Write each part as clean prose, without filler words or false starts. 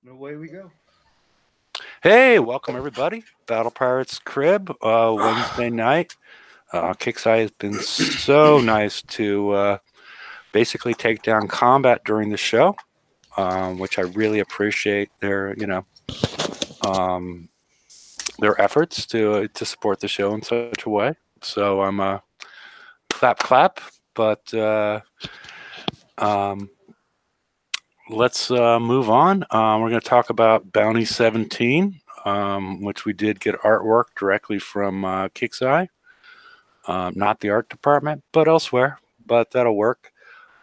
And away we go. Hey, welcome everybody. Battle Pirates Crib, Wednesday night. Kixeye has been so nice to basically take down combat during the show, which I really appreciate um, their efforts to support the show in such a way. So I'm clap clap, but um, let's move on. We're going to talk about Bounty 17, which we did get artwork directly from Kixeye. Not the art department, but elsewhere. But that'll work.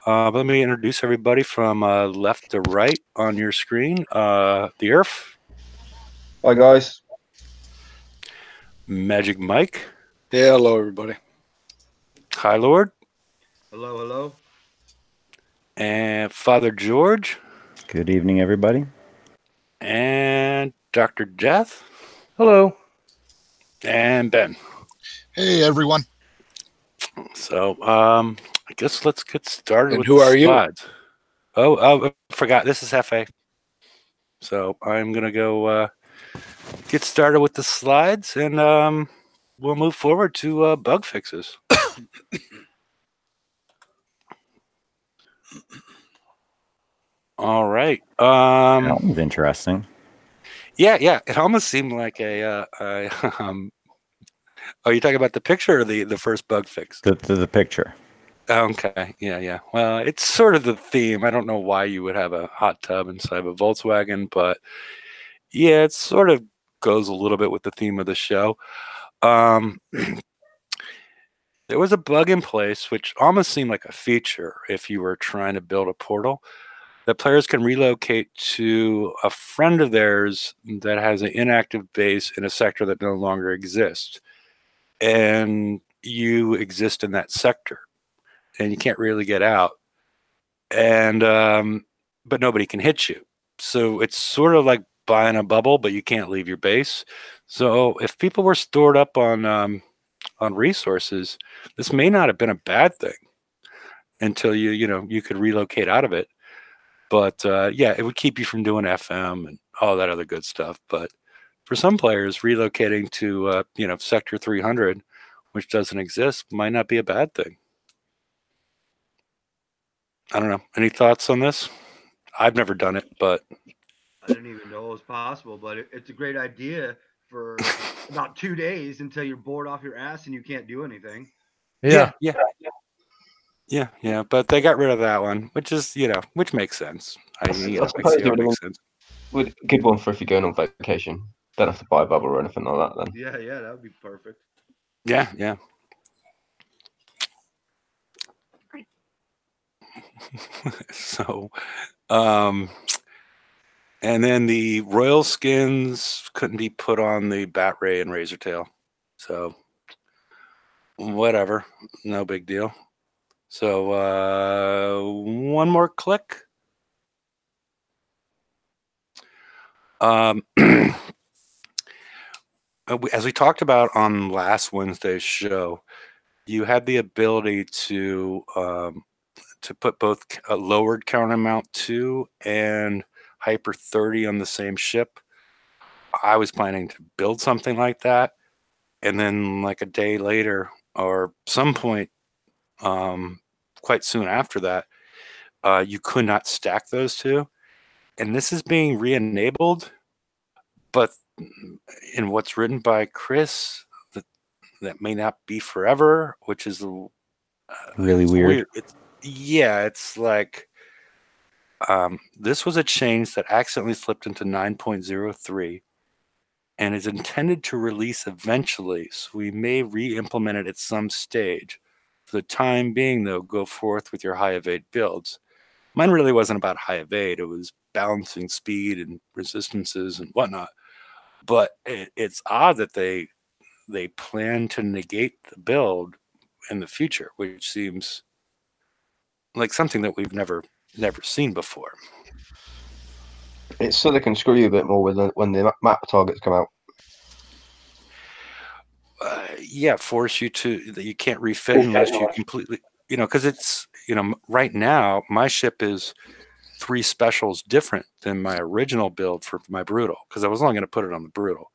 Let me introduce everybody from left to right on your screen. The Earth, Hi guys. Magic Mike, Yeah, hello everybody. High Lord, Hello, hello. and Father George, Good evening, everybody. and Dr. Death, Hello. and Ben. Hey, everyone. So I guess let's get started And with who the are you? slides. Oh, I forgot. This is Hefe. So I'm going to go get started with the slides, and we'll move forward to bug fixes. All right. That was interesting. Yeah. It almost seemed like a oh, you're talking about the picture or the first bug fix? The picture. Okay. Yeah. Well, it's sort of the theme. I don't know why you would have a hot tub inside of a Volkswagen, but yeah, it sort of goes a little bit with the theme of the show. There was a bug in place which almost seemed like a feature if you were trying to build a portal that players can relocate to a friend of theirs that has an inactive base in a sector that no longer exists. And you exist in that sector and you can't really get out. And, but nobody can hit you. So it's sort of like buying a bubble, but you can't leave your base. So if people were stored up on resources, this may not have been a bad thing until you could relocate out of it. But yeah, it would keep you from doing FM and all that other good stuff. But for some players, relocating to Sector 300, which doesn't exist, might not be a bad thing. I don't know. Any thoughts on this? I've never done it, but I didn't even know it was possible, but it's a great idea for about 2 days until you're bored off your ass and you can't do anything. yeah. But they got rid of that one, which makes sense. I see how it makes sense. Good one for if you're going on vacation. Don't have to buy a bubble or anything like that then. Yeah, that would be perfect. Yeah. So, and then the royal skins couldn't be put on the Bat Ray and Razortail. So, whatever. No big deal. So, one more click. As we talked about on last Wednesday's show, you had the ability to put both a lowered counter mount 2 and Hyper 30 on the same ship. I was planning to build something like that, and then like a day later or some point quite soon after that, you could not stack those two. And this is being re-enabled, but in what's written by Chris, that may not be forever, which is Really weird. It's like this was a change that accidentally slipped into 9.03 and is intended to release eventually, so we may re-implement it at some stage. For the time being, though, go forth with your high evade builds. Mine really wasn't about high evade. It was balancing speed and resistances and whatnot. But it's odd that they plan to negate the build in the future, which seems like something that we've never seen before. It's so they can screw you a bit more when the map targets come out. Force you that you can't refit unless you completely, because it's, right now my ship is 3 specials different than my original build for my brutal, because I was only going to put it on the brutal.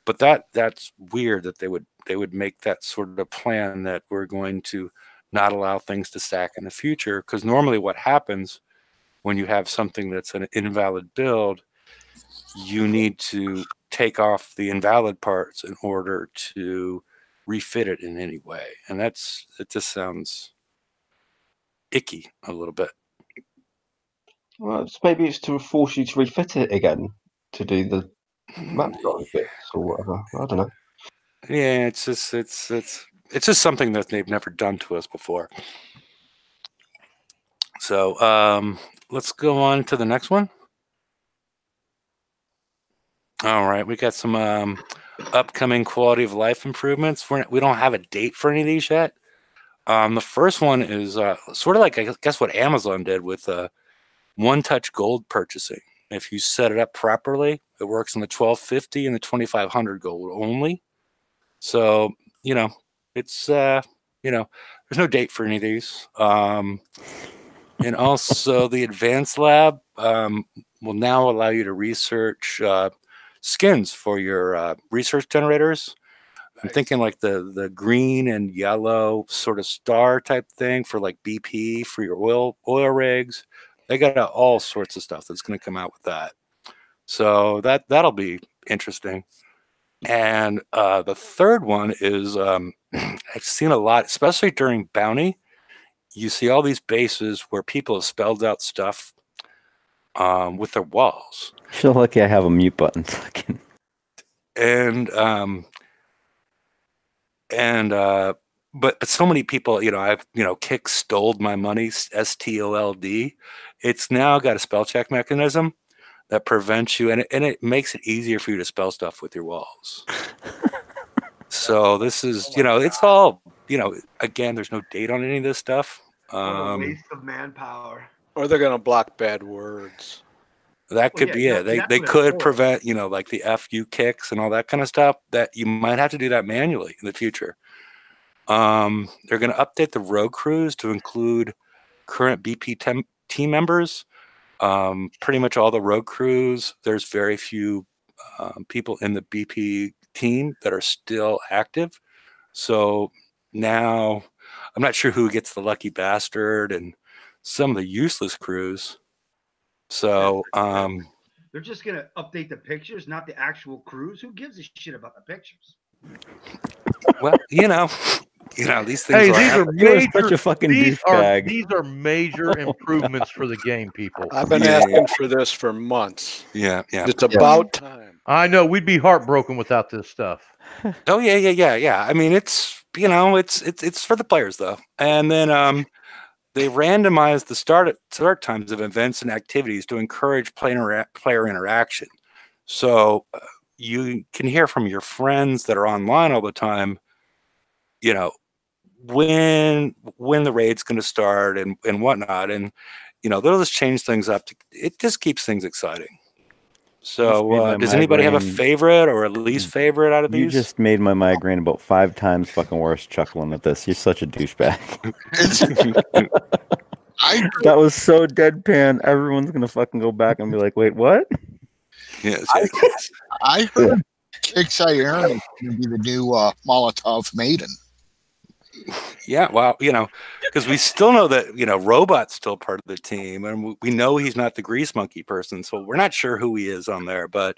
But that's weird that they would make that sort of plan that we're going to not allow things to stack in the future, because normally what happens when you have something that's an invalid build, you need to take off the invalid parts in order to refit it in any way. And it just sounds icky a little bit. Well, maybe it's to force you to refit it again to do the map drawing bits or whatever. I don't know. Yeah, it's just something that they've never done to us before. So let's go on to the next one. All right, we got some upcoming quality of life improvements. We don't have a date for any of these yet. The first one is sort of like, I guess, what Amazon did with one-touch gold purchasing. If you set it up properly, it works in the 1250 and the 2500 gold only. So, it's, there's no date for any of these. And also the advanced lab will now allow you to research skins for your research generators. I'm thinking like the green and yellow sort of star type thing for like BP for your oil rigs. They got all sorts of stuff that's going to come out with that. So that'll be interesting. And the third one is I've seen a lot, especially during Bounty. You see all these bases where people have spelled out stuff with their walls. I feel lucky I have a mute button. But so many people, I've Kick stole my money, STOLD. It's now got a spell check mechanism that prevents you, and it makes it easier for you to spell stuff with your walls. So this is, it's all, again, there's no date on any of this stuff. What a waste of manpower. Or they're going to block bad words. That could be it. They could prevent, like the FU kicks and all that kind of stuff, that you might have to do that manually in the future. They're going to update the rogue crews to include current BP team members. Pretty much all the rogue crews, there's very few people in the BP team that are still active. So now I'm not sure who gets the lucky bastard and some of the useless crews. So they're just going to update the pictures, not the actual crews. Who gives a shit about the pictures? Well, these things. Hey, these are major. Such a fucking these douchebag. are major improvements for the game, people. I've been asking for this for months. Yeah. It's about time. I know we'd be heartbroken without this stuff. Oh yeah. I mean, it's it's for the players though, and then they randomize the start times of events and activities to encourage player interaction. So you can hear from your friends that are online all the time, when the raid's going to start and whatnot, and they'll just change things up. It just keeps things exciting. So does anybody have a favorite or a least favorite out of these? You just made my migraine about 5 times fucking worse chuckling at this. You're such a douchebag. That was so deadpan. Everyone's going to fucking go back and be like, wait, what? Yes. I heard Kix Iron is going to be the new Molotov Maiden. Yeah, well, because we still know that, Robot's still part of the team, and we know he's not the grease monkey person, so we're not sure who he is on there, but,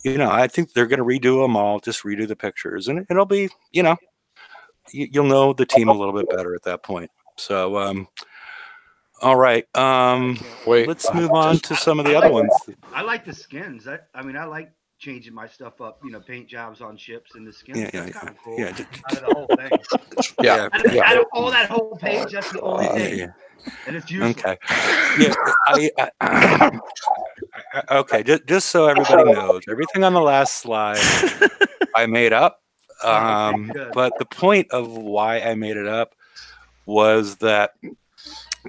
I think they're going to redo them all, just redo the pictures, and it'll be, you'll know the team a little bit better at that point. So, all right, let's move on to some of the other ones. I like the skins. I like changing my stuff up, paint jobs on ships and the skins. Yeah. Kind of cool. Yeah. Out of the whole thing. Out of all that whole page, that's the only thing. Yeah. And it's useless. Okay. Yeah. Okay. Just so everybody knows, everything on the last slide I made up. But the point of why I made it up was that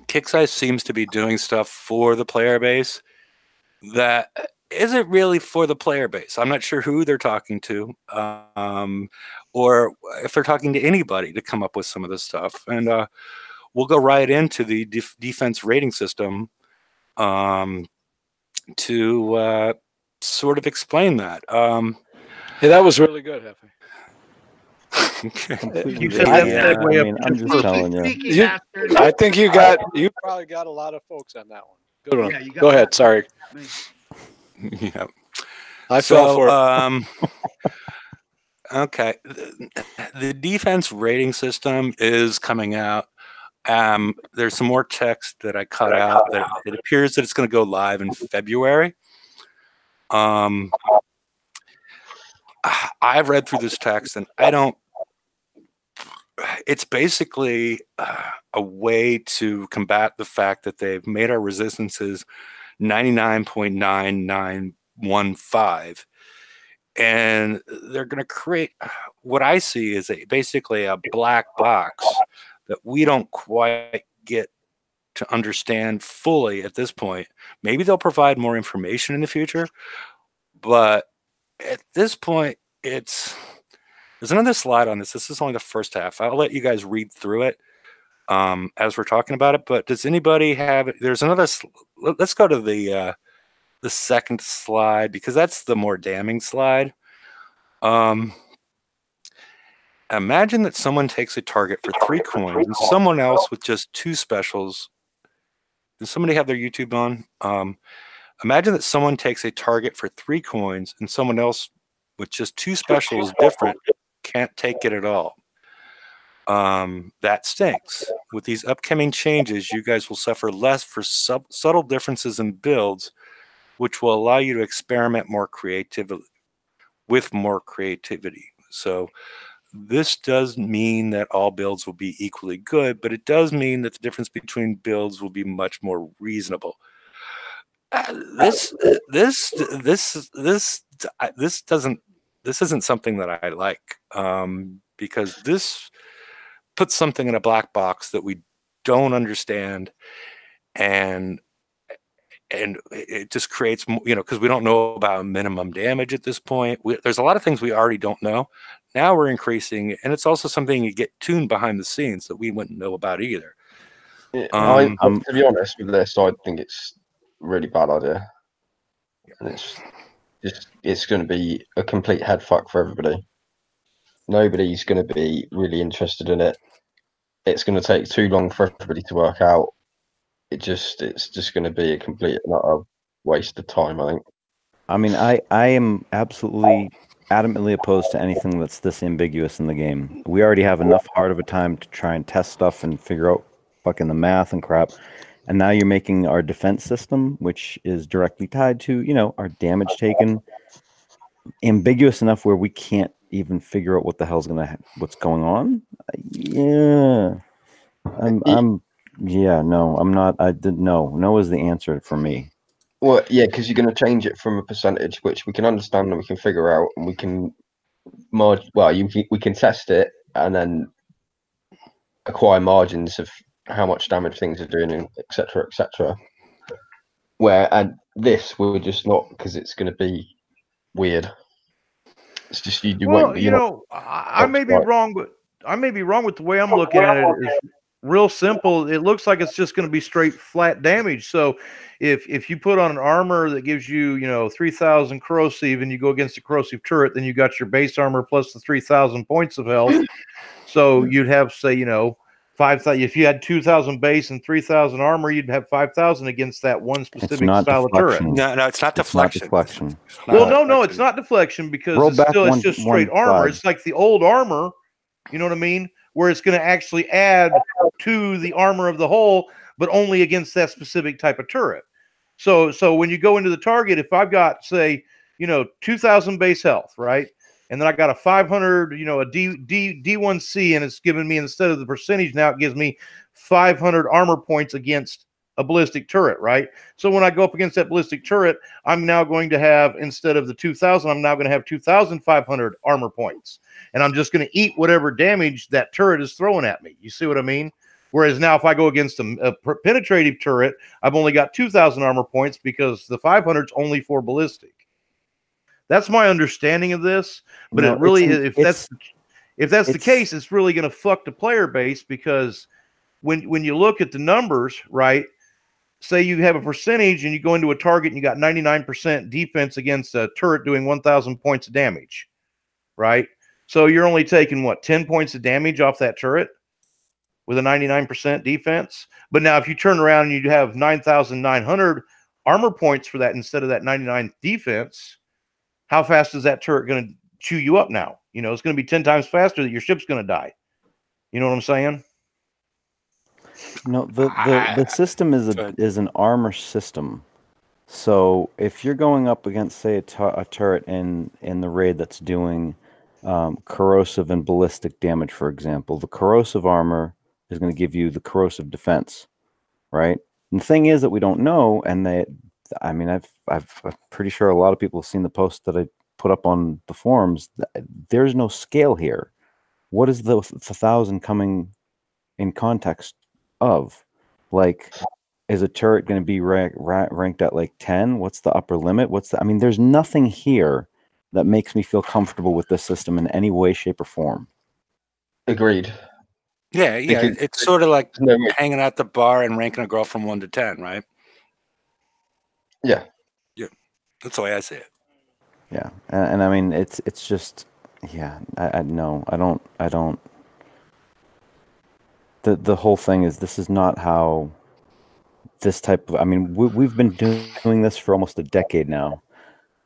Kixeye seems to be doing stuff for the player base that isn't really for the player base. I'm not sure who they're talking to, or if they're talking to anybody to come up with some of this stuff. And we'll go right into the defense rating system. to sort of explain that. Hey, that was really good, Hefe. Okay. Completely You said right. that Yeah, segue I up mean, to I'm the just first- telling you. Sneaky You- bastard. I think you probably got a lot of folks on that one. Good one. Yeah, you got Go ahead. that. Sorry. Yeah. I fell for it. Okay. The defense rating system is coming out. There's some more text that I cut out that it appears that it's going to go live in February. I've read through this text and it's basically a way to combat the fact that they've made our resistances 99.9915, and they're going to create what I see is basically a black box that we don't quite get to understand fully at this point. Maybe they'll provide more information in the future, but at this point, there's another slide on this. This is only the first half. I'll let you guys read through it as we're talking about it. But does anybody have it? There's another. Let's go to the second slide because that's the more damning slide. Imagine that someone takes a target for 3 coins and someone else with just 2 specials. Does somebody have their YouTube on? Imagine that someone takes a target for 3 coins and someone else with just 2 specials different can't take it at all. That stinks. With these upcoming changes, you guys will suffer less for subtle differences in builds, which will allow you to experiment with more creativity. So this does mean that all builds will be equally good, but it does mean that the difference between builds will be much more reasonable. This isn't something that I like, because this puts something in a black box that we don't understand, and it just creates, because we don't know about minimum damage at this point. There's a lot of things we already don't know. Now we're increasing, and it's also something you get tuned behind the scenes that we wouldn't know about either. Yeah, to be honest with this, I think it's a really bad idea, and it's going to be a complete head fuck for everybody. Nobody's going to be really interested in it. It's going to take too long for everybody to work out. It's just going to be a complete and utter waste of time, I think. I mean, I am absolutely adamantly opposed to anything that's this ambiguous in the game. We already have enough hard of a time to try and test stuff and figure out fucking the math and crap. And now you're making our defense system, which is directly tied to, our damage taken, ambiguous enough where we can't even figure out what the hell's what's going on. Yeah. I'm not. I didn't know. No is the answer for me. Well, yeah, because you're going to change it from a percentage, which we can understand and we can figure out, and we can we can test it and then acquire margins of how much damage things are doing, and et cetera, et cetera. And this we're just not, because it's going to be weird. It's just you won't. I may be wrong, but I may be wrong with the way I'm looking at it. Is real simple. It looks like it's just going to be straight flat damage. So if you put on an armor that gives you 3,000 corrosive and you go against a corrosive turret, then you got your base armor plus the 3,000 points of health. So you'd have, say, 5,000. If you had 2,000 base and 3,000 armor, you'd have 5,000 against that one specific style of turret. No, it's not deflection. Well, no, it's not deflection, because it's just straight armor. It's like the old armor. You know what I mean? Where it's going to actually add to the armor of the whole, but only against that specific type of turret. So when you go into the target, if I've got, say, 2,000 base health, right? And then I got a 500, a D1C, and it's giving me, instead of the percentage, now it gives me 500 armor points against a ballistic turret, right? So when I go up against that ballistic turret, I'm now going to have, instead of the 2,000, I'm now going to have 2,500 armor points. And I'm just going to eat whatever damage that turret is throwing at me. You see what I mean? Whereas now if I go against a penetrative turret, I've only got 2,000 armor points because the 500 is only for ballistic. That's my understanding of this. But it really, if that's the case, it's really going to fuck the player base, because when you look at the numbers, right, say you have a percentage and you go into a target and you got 99% defense against a turret doing 1,000 points of damage, right? So you're only taking, what, 10 points of damage off that turret with a 99% defense? But now if you turn around and you have 9,900 armor points for that instead of that 99 defense, how fast is that turret going to chew you up now? You know, it's going to be 10 times faster that your ship's going to die. You know what I'm saying? No, the system is an armor system. So if you're going up against, say, a turret in the raid that's doing corrosive and ballistic damage, for example, the corrosive armor is going to give you the corrosive defense, right? And the thing is that we don't know, and I'm pretty sure a lot of people have seen the post that I put up on the forums. There's no scale here. What is the 1,000 coming in context of? Like, is a turret going to be ranked at like 10? What's the upper limit? I mean, there's nothing here that makes me feel comfortable with this system in any way, shape, or form. Agreed. Yeah. It's sort of like hanging at the bar and ranking a girl from 1 to 10, right? Yeah. That's the way I see it. Yeah, and I mean, it's just, yeah. I don't. The whole thing is, this is not how this type of. I mean, we've been doing this for almost a decade now.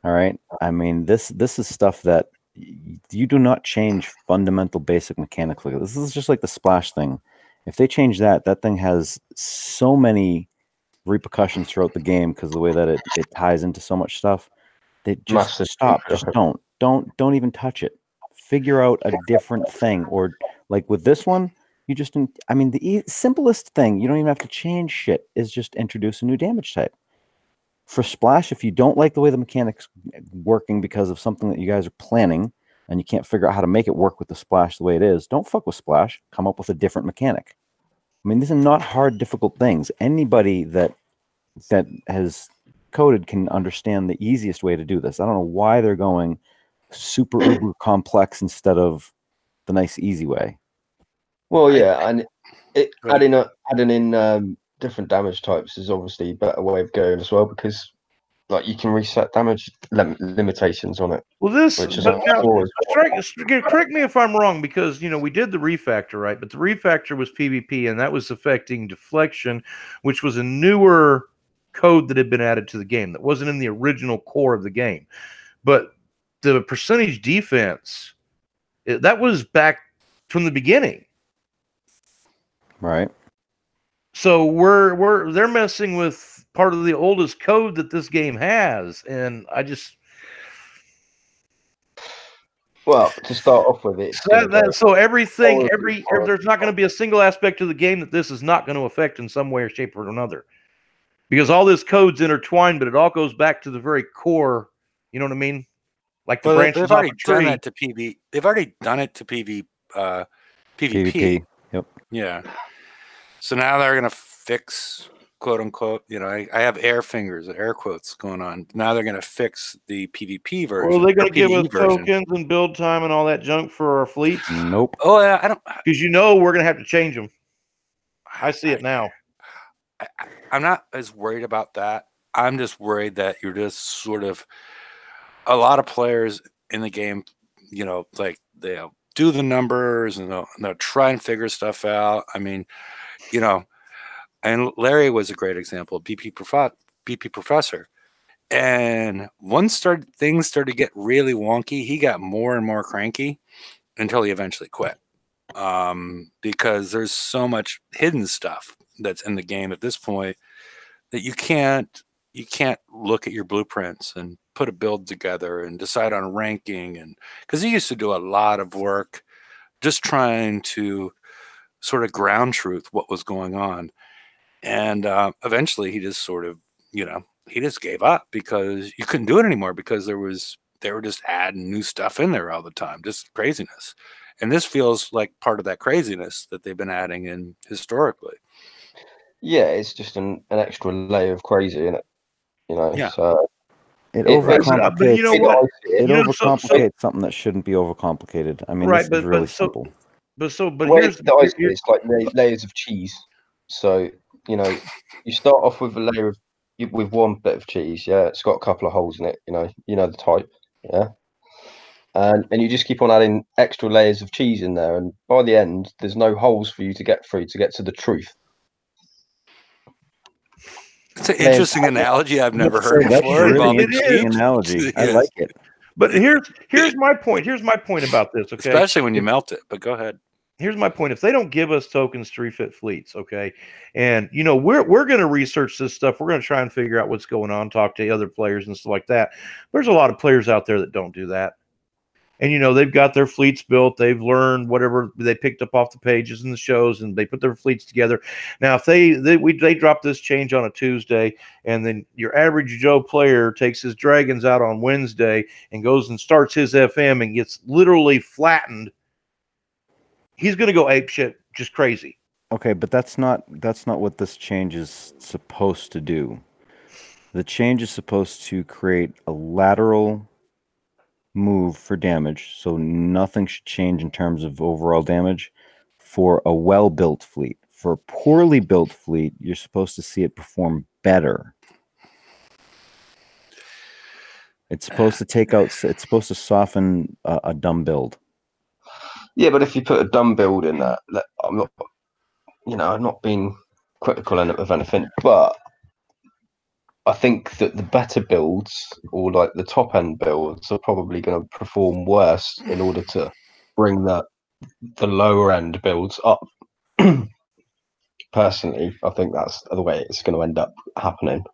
All right. I mean, this is stuff that you do not change fundamental basic mechanics. Like this is just like the splash thing. If they change that thing has so many repercussions throughout the game because of the way that it ties into so much stuff. They just stop. Just don't even touch it. Figure out a different thing. Or like with this one, I mean, the simplest thing, you don't even have to change shit, is just introduce a new damage type. For Splash, if you don't like the way the mechanics working because of something that you guys are planning and you can't figure out how to make it work with the Splash the way it is, don't fuck with Splash. Come up with a different mechanic. I mean, these are not hard, difficult things. Anybody that has coded can understand the easiest way to do this. I don't know why they're going super uber complex instead of the nice, easy way. Well, yeah, and adding in different damage types is obviously a better way of going as well, because like you can reset damage limitations on it. Well, correct me if I'm wrong, because we did the refactor, right? But the refactor was PvP, and that was affecting deflection, which was a newer code that had been added to the game that wasn't in the original core of the game. But the percentage defense, that was back from the beginning. Right. So they're messing with part of the oldest code that this game has, and I just to start off with it. So there's not going to be a single aspect of the game that this is not going to affect in some way or shape or another, because all this code's intertwined, but it all goes back to the very core. You know what I mean? Like the branches they've already off a tree. done that to PV. They've already done it to PvP. Yep. Yeah. So now they're going to fix, quote unquote, I have air fingers, air quotes going on. Now they're going to fix the PvP version. Well, they're going to give us tokens and build time and all that junk for our fleets. Nope. Oh, yeah, I don't. Because we're going to have to change them. I see it now. I'm not as worried about that. I'm just worried that you're just sort of, a lot of players in the game, like they'll do the numbers and they'll try and figure stuff out. I mean, and Larry was a great example, BP Professor. And once things started to get really wonky, he got more and more cranky until he eventually quit. Because there's so much hidden stuff that's in the game at this point that you can't look at your blueprints and put a build together and decide on ranking. And because he used to do a lot of work just trying to sort of ground truth what was going on. And eventually he just sort of, he just gave up because you couldn't do it anymore, because they were just adding new stuff in there all the time, just craziness. And this feels like part of that craziness that they've been adding in historically. Yeah, it's just an extra layer of crazy, isn't it? Yeah. So it overcomplicates. It overcomplicates something that shouldn't be overcomplicated. I mean, this is really simple. It's like layers of cheese. So you know, you start off with a layer of with one bit of cheese. Yeah, it's got a couple of holes in it. You know the type. Yeah. And you just keep on adding extra layers of cheese in there, and by the end, there's no holes for you to get through to get to the truth. It's an interesting analogy I've never heard before. Really interesting analogy. I like it. But here's my point. Here's my point about this. Okay, especially when you melt it. But go ahead. Here's my point. If they don't give us tokens to refit fleets, okay, and we're going to research this stuff. We're going to try and figure out what's going on, talk to other players and stuff like that. There's a lot of players out there that don't do that. And, they've got their fleets built. They've learned whatever they picked up off the pages and the shows, and they put their fleets together. Now, if they drop this change on a Tuesday, and then your average Joe player takes his dragons out on Wednesday and goes and starts his FM and gets literally flattened, he's going to go apeshit, just crazy. Okay, but that's not what this change is supposed to do. The change is supposed to create a lateral move for damage, so nothing should change in terms of overall damage for a well-built fleet. For a poorly built fleet, you're supposed to see it perform better. It's supposed it's supposed to soften a dumb build. Yeah, but if you put a dumb build in that, I'm not being critical of anything, but I think that the better builds, or like the top end builds, are probably going to perform worse in order to bring the lower end builds up. Personally, I think that's the way it's going to end up happening.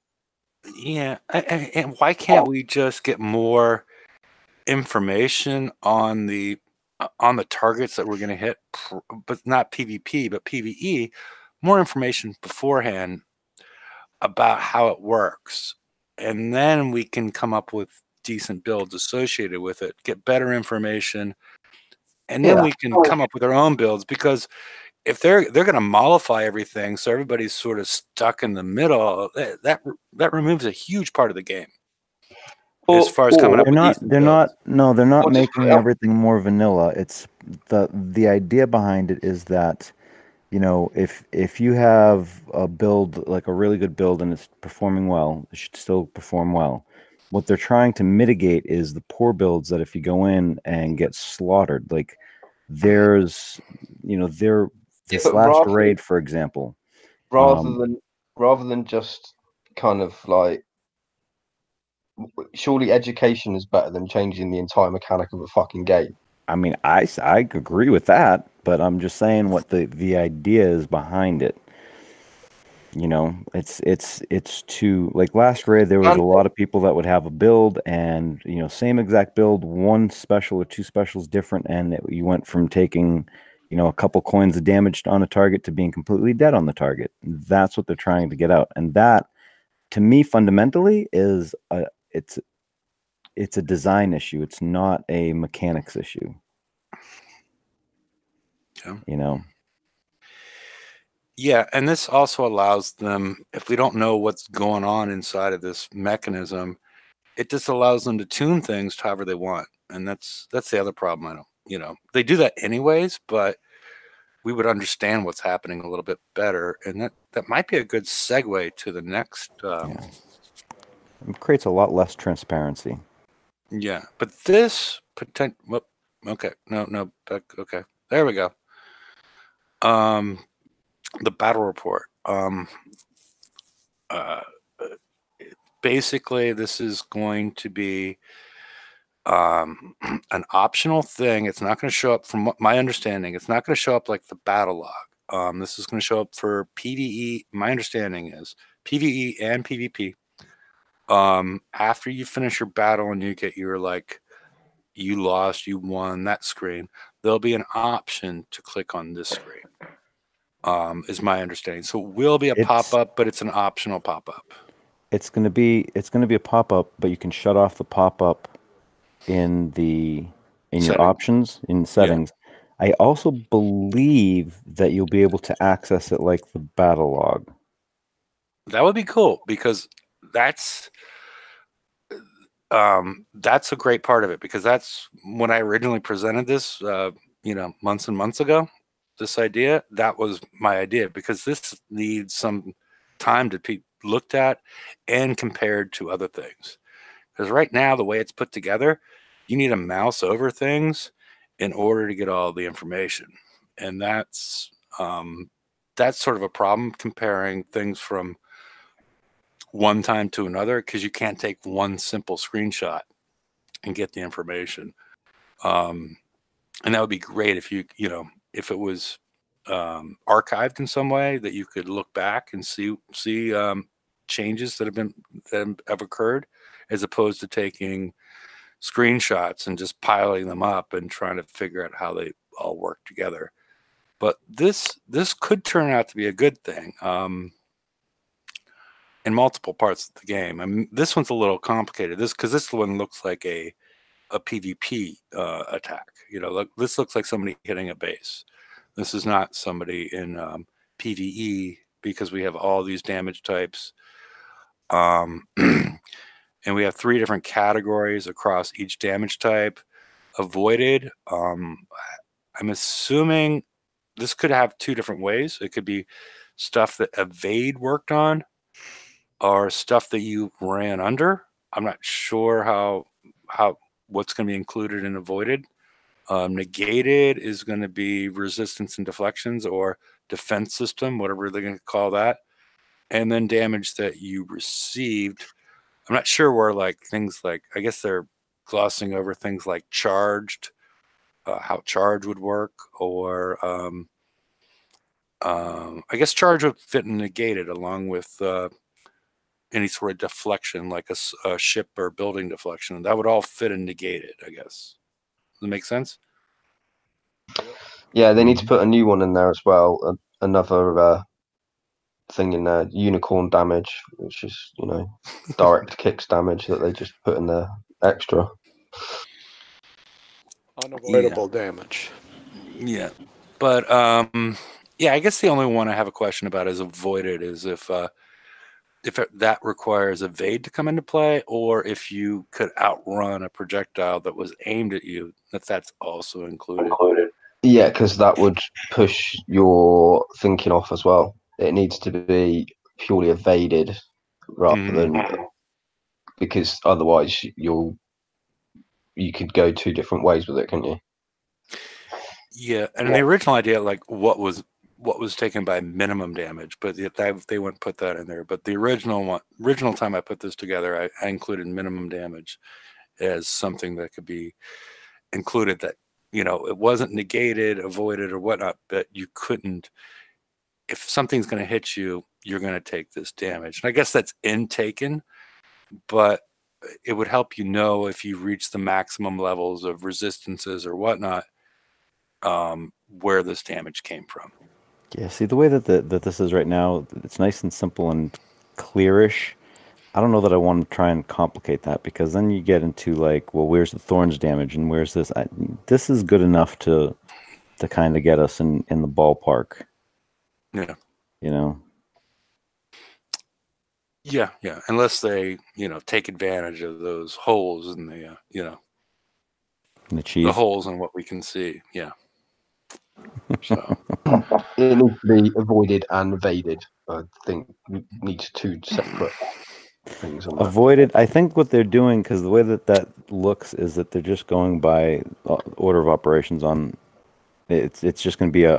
Yeah, and why can't we just get more information on the targets that we're going to hit, but not PvP, but PvE? More information beforehand about how it works, and then we can come up with decent builds associated with it, get better information, and then we can come up with our own builds. Because if they're going to mollify everything so everybody's sort of stuck in the middle, that removes a huge part of the game. As far as coming up with they're not making everything more vanilla. It's the idea behind it is that if you have a build, like a really good build, and it's performing well, it should still perform well. What they're trying to mitigate is the poor builds that if you go in and get slaughtered, like there's, this last raid, for example. Rather than just kind of like, surely education is better than changing the entire mechanic of a fucking game. I mean, I agree with that, but I'm just saying what the idea is behind it. It's to, like, last raid, there was a lot of people that would have a build and, same exact build, one special or two specials different, and you went from taking, a couple coins of damage on a target to being completely dead on the target. That's what they're trying to get out. And that, to me, fundamentally, is it's a design issue. It's not a mechanics issue. Yeah. Yeah, and this also allows them, if we don't know what's going on inside of this mechanism, it just allows them to tune things to however they want. And that's the other problem. I don't, they do that anyways, but we would understand what's happening a little bit better. And that might be a good segue to the next. It creates a lot less transparency. Yeah, but this potential. Okay, no, okay, there we go. The battle report. Basically, this is going to be an optional thing. It's not going to show up, from my understanding, it's not going to show up like the battle log. This is going to show up for PvE. My understanding is PvE and PvP. After you finish your battle and you get your, like, you lost, you won, that screen, there'll be an option to click on this screen. Is my understanding. So it will be a pop-up, but it's an optional pop-up. It's going to be a pop-up, but you can shut off the pop-up in your options, in settings. Yeah. I also believe that you'll be able to access it like the battle log. That would be cool, because that's a great part of it, because that's when I originally presented this, months and months ago. This idea, that was my idea, because this needs some time to be looked at and compared to other things. Because right now, the way it's put together, you need to mouse over things in order to get all the information. And that's sort of a problem comparing things from one time to another, because you can't take one simple screenshot and get the information. And that would be great if if it was archived in some way that you could look back and see changes that have occurred, as opposed to taking screenshots and just piling them up and trying to figure out how they all work together. But this could turn out to be a good thing in multiple parts of the game. I mean, this one's a little complicated. This one looks like a PvP attack. This looks like somebody hitting a base. This is not somebody in PvE, because we have all these damage types. And we have 3 different categories across each damage type. Avoided, I'm assuming this could have 2 different ways. It could be stuff that Evade worked on, or stuff that you ran under. I'm not sure how what's going to be included in Avoided. Negated is going to be resistance and deflections, or defense system, whatever they're going to call that. And then damage that you received. I'm not sure where things like, I guess they're glossing over things like charged, how charge would work, or I guess charge would fit in negated along with any sort of deflection, like a ship or building deflection. That would all fit in negated, I guess. Does that make sense? Yeah, they need to put a new one in there as well. Another thing in there, unicorn damage, which is direct kicks damage that they just put in there extra. Unavoidable damage. Yeah, but I guess the only one I have a question about is Avoided, is if that requires Evade to come into play, or if you could outrun a projectile that was aimed at you, that's also included. Yeah, because that would push your thinking off as well. It needs to be purely evaded rather than, because otherwise you could go 2 different ways with it, couldn't you? Yeah, and the original idea, what was taken by minimum damage, but they wouldn't put that in there. But the original time I put this together, I included minimum damage as something that could be included, that it wasn't negated, avoided, or whatnot, but you couldn't. If something's going to hit you, you're going to take this damage. And I guess that's in Taken, but it would help if you reach the maximum levels of resistances or whatnot, where this damage came from. Yeah, see, the way that this is right now, it's nice and simple and clearish. I don't know that I want to try and complicate that, because then you get into where's the thorns damage and where's this? This is good enough to kind of get us in the ballpark. Yeah. Yeah. Unless they, take advantage of those holes in the, the holes in what we can see. Yeah. So it needs to be avoided and evaded. I think needs 2 separate things on that. Avoided. I think what they're doing, because the way that looks, is that they're just going by order of operations on. It's just going to be a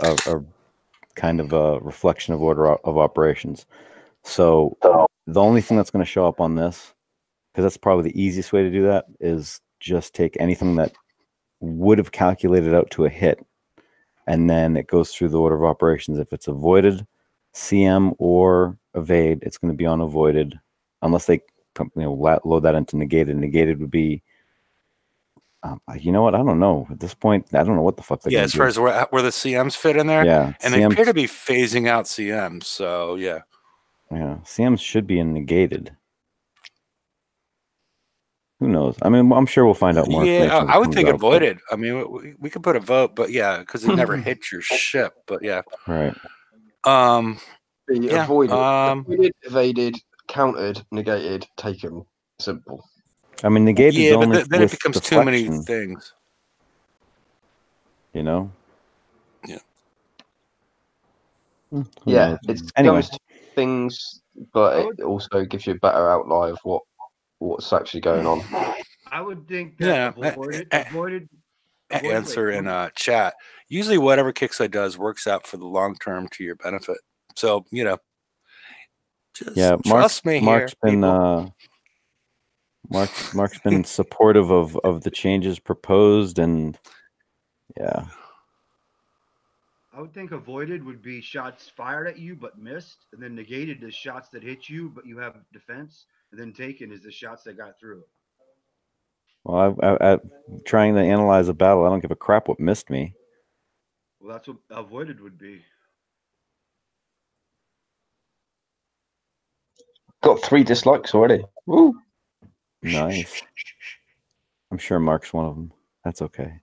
kind of a reflection of order of operations. So the only thing that's going to show up on this, because that's probably the easiest way to do that, is just take anything that would have calculated out to a hit, and then it goes through the order of operations. If it's avoided, CM, or evade, it's going to be on avoided, unless they load that into negated. Negated would be, you know what? I don't know. At this point, I don't know what the fuck they're as far as where the CMs fit in there. Yeah. And they appear to be phasing out CMs, so yeah. Yeah, CMs should be in negated. Who knows? I mean, I'm sure we'll find out more. Yeah, I would think avoided. I mean, we could put a vote, but yeah, because it never hits your ship. But yeah, right. Avoided, evaded, countered, negated, taken. Simple. I mean, negated. Yeah, only but then it becomes too many things. Yeah. Yeah, it's anyway. things, but it also gives you a better outline of what's actually going on. I would think that avoided answer in chat. Usually, whatever Kixeye does works out for the long term to your benefit. So just trust me Mark's here. Been Mark's been supportive of the changes proposed, and yeah. I would think avoided would be shots fired at you but missed, and then negated is shots that hit you but you have defense, and then taken is the shots that got through. Well, I trying to analyze a battle, I don't give a crap what missed me. Well, that's what avoided would be. Got 3 dislikes already. Woo! Nice. I'm sure Mark's one of them. That's okay.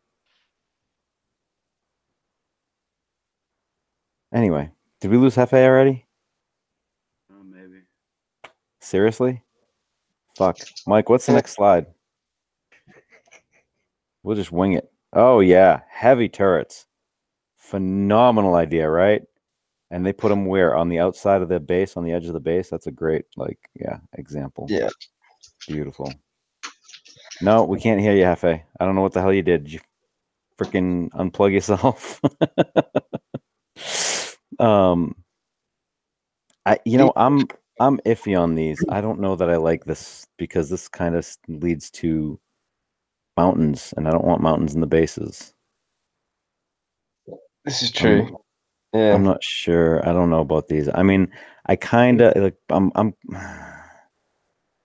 Anyway, did we lose Hefe already? Maybe. Seriously? Fuck. Mike, what's the next slide? We'll just wing it. Oh, yeah. Heavy turrets. Phenomenal idea, right? And they put them where? On the outside of the base, on the edge of the base? That's a great, example. Yeah. Beautiful. No, we can't hear you, Hefe. I don't know what the hell you did. Did you freaking unplug yourself? I'm iffy on these. I don't know that I like this because this kind of leads to mountains, and I don't want mountains in the bases. This is true. Yeah. I'm not sure. I don't know about these. I mean, I kind of like.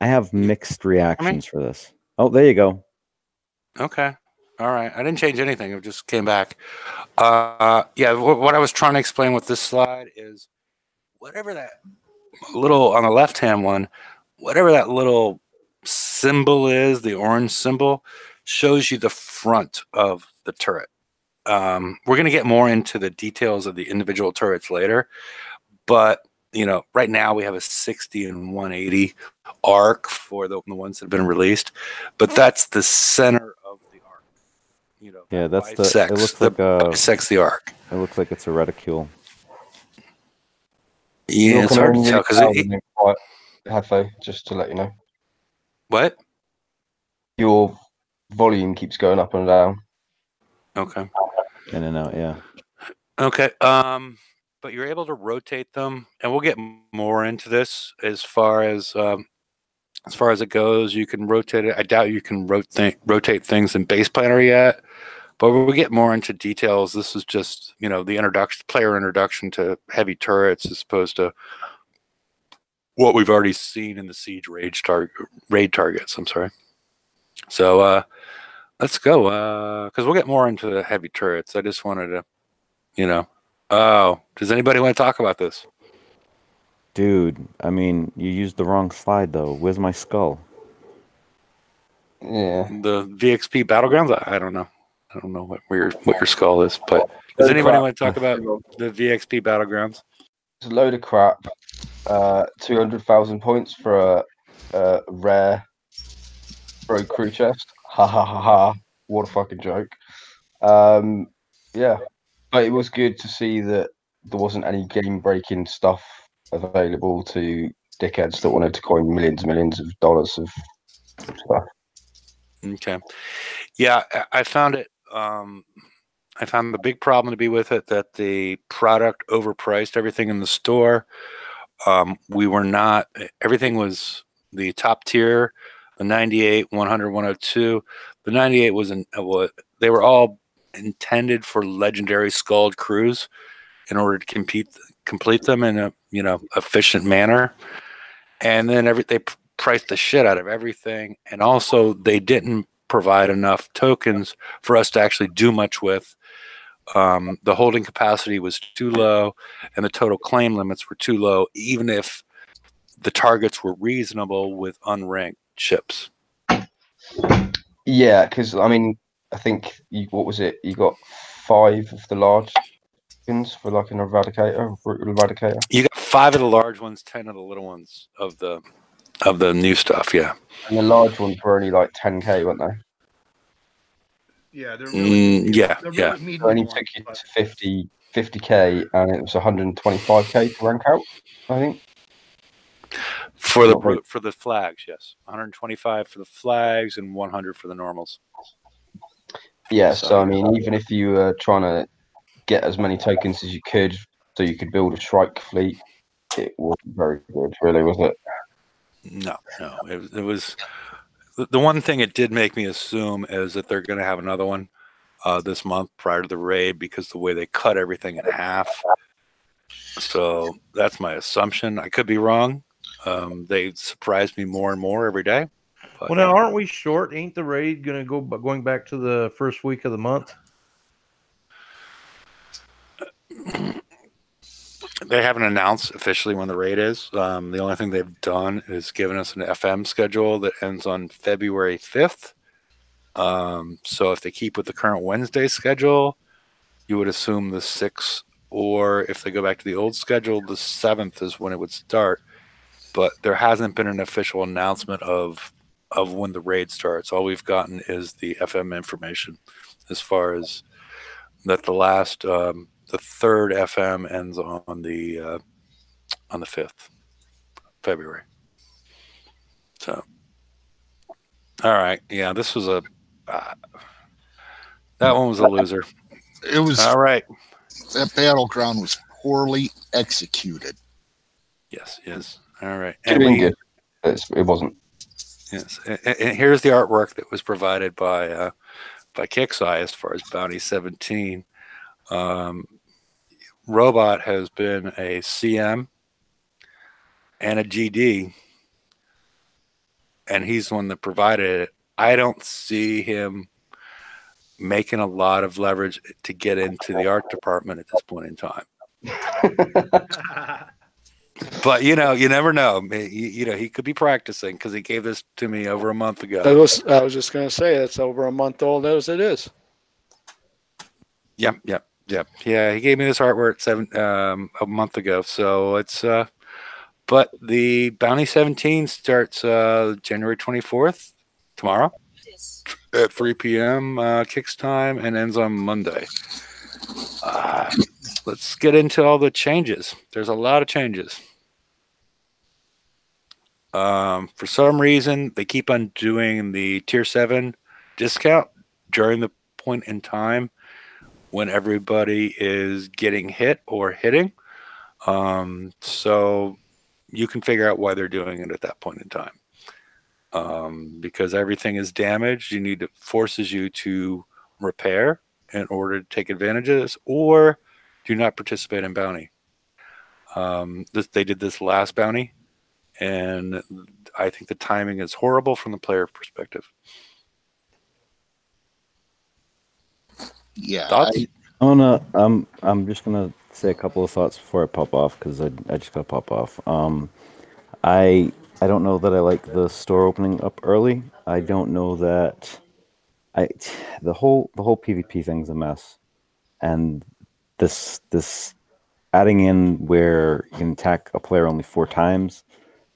I have mixed reactions for this. Oh, there you go. Okay. All right. I didn't change anything. It just came back. Yeah, what I was trying to explain with this slide is whatever that little, on the left-hand one, whatever that little symbol is, the orange symbol, shows you the front of the turret. We're going to get more into the details of the individual turrets later, but right now we have a 60 and 180 arc for the ones that have been released, but that's the center of the arc. Yeah, that's it looks like bisects the arc. It looks like it's a reticule. Yeah, it's hard to tell because Hefe, just to let you know. What? Your volume keeps going up and down. Okay. In and out, yeah. Okay. But you're able to rotate them, and we'll get more into this as far as it goes. You can rotate it. I doubt you can rotate things in Base Planner yet, but we'll get more into details. This is just the player introduction to heavy turrets as opposed to what we've already seen in the Siege raid targets. I'm sorry. So let's go because we'll get more into the heavy turrets. I just wanted to, Oh, does anybody want to talk about this? Dude, I mean, you used the wrong slide, though. Where's my skull? Yeah. The VXP Battlegrounds? I don't know. I don't know what your skull is, but does anybody want to talk about the VXP Battlegrounds? It's a load of crap. 200,000 points for a rare rogue crew chest. Ha ha ha ha. What a fucking joke. Yeah. But it was good to see that there wasn't any game-breaking stuff available to dickheads that wanted to coin millions of dollars of stuff. Okay. Yeah, I found it. I found the big problem to be with it that the product overpriced everything in the store. We were not. Everything was the top tier, the 98, 100, 102. The 98 was they were all intended for legendary Scald crews in order to complete them in a efficient manner, and then they priced the shit out of everything, and also they didn't provide enough tokens for us to actually do much with. The holding capacity was too low, and the total claim limits were too low, even if the targets were reasonable with unranked ships. Yeah, because I mean, I think what was it? You got 5 of the large tokens for like an eradicator. You got 5 of the large ones, 10 of the little ones of the new stuff. Yeah, and the large ones were only like 10k, weren't they? Yeah, they're really They only took you to 50k, and it was 125k to rank out, I think. For the flags, yes. 125 for the flags and 100 for the normals. Yeah, so I mean, even if you were trying to get as many tokens as you could, so you could build a Shrike fleet, it wasn't very good, really, was it? No. It was the one thing it did make me assume is that they're going to have another one this month prior to the raid, because the way they cut everything in half. So that's my assumption. I could be wrong. They surprise me more and more every day. But, well, now aren't we short? Ain't the raid going back to the first week of the month? They haven't announced officially when the raid is. The only thing they've done is given us an FM schedule that ends on February 5th. So if they keep with the current Wednesday schedule, you would assume the 6th, or if they go back to the old schedule, the 7th is when it would start. But there hasn't been an official announcement of when the raid starts. All we've gotten is the FM information, as far as that the third FM ends on the 5th February. So, all right, yeah, this was that one was a loser. It was all right. That battleground was poorly executed. Yes. All right. It wasn't. Yes, and here's the artwork that was provided by Kixeye as far as Bounty 17. Robot has been a CM and a GD, and he's the one that provided it. I don't see him making a lot of leverage to get into the art department at this point in time. But you never know. He could be practicing, because he gave this to me over a month ago. I was just going to say it's over a month old as it is. Yep. Yeah, he gave me this artwork a month ago. So it's but the Bounty 17 starts January 24th, tomorrow at 3 p.m. Kicks time, and ends on Monday. Let's get into all the changes. There's a lot of changes. For some reason, they keep on doing the Tier 7 discount during the point in time when everybody is getting hit or hitting. So you can figure out why they're doing it at that point in time. Because everything is damaged, forces you to repair in order to take advantage of this, or do not participate in bounty. They did this last bounty, and I think the timing is horrible from the player perspective. Yeah. Thoughts? I'm just gonna say a couple of thoughts before I pop off, because I just gotta pop off. I don't know that I like the store opening up early. I don't know that the whole PvP thing's a mess, and this adding in where you can attack a player only 4 times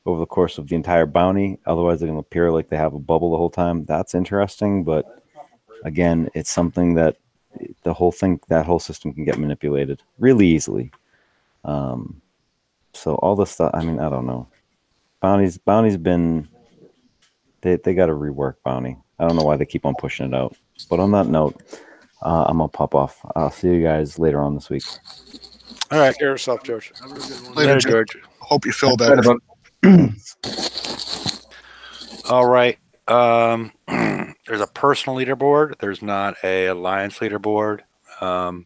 over the course of the entire bounty, otherwise they're going to appear like they have a bubble the whole time. That's interesting, but again, it's something that that whole system can get manipulated really easily. So all this stuff, I mean, I don't know. Bounty's been, they got to rework Bounty. I don't know why they keep on pushing it out. But on that note, I'm gonna pop off. I'll see you guys later on this week. All right. Take care of yourself, George. Later, George. Hope you feel better. All right. There's a personal leaderboard. There's not a alliance leaderboard. It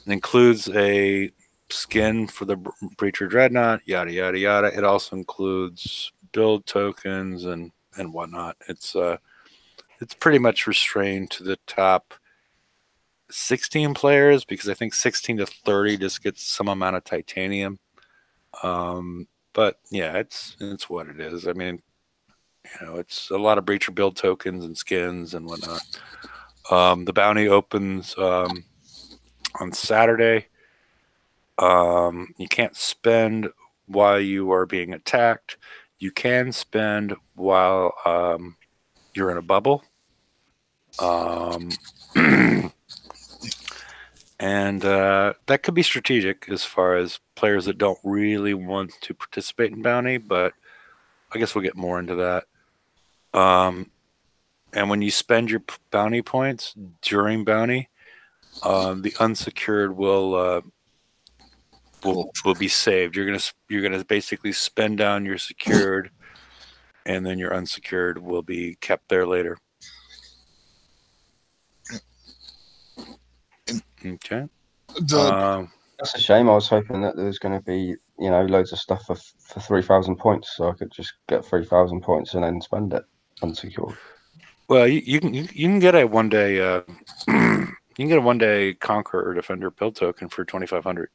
includes a skin for the Breacher Dreadnought, yada yada yada. It also includes build tokens and whatnot. It's pretty much restrained to the top 16 players, because I think 16 to 30 just gets some amount of titanium. But yeah, it's what it is. I mean, it's a lot of Breacher build tokens and skins and whatnot. The bounty opens on Saturday. You can't spend while you are being attacked. You can spend while you're in a bubble. And that could be strategic as far as players that don't really want to participate in bounty, but I guess we'll get more into that. And when you spend your bounty points during bounty, the unsecured will be saved. You're gonna basically spend down your secured, and then your unsecured will be kept there later. Okay. That's a shame. I was hoping that there was going to be, loads of stuff for 3,000 points, so I could just get 3,000 points and then spend it unsecured. Well, you can get a 1 day you can get a 1 day Conqueror or Defender build token for 2,500.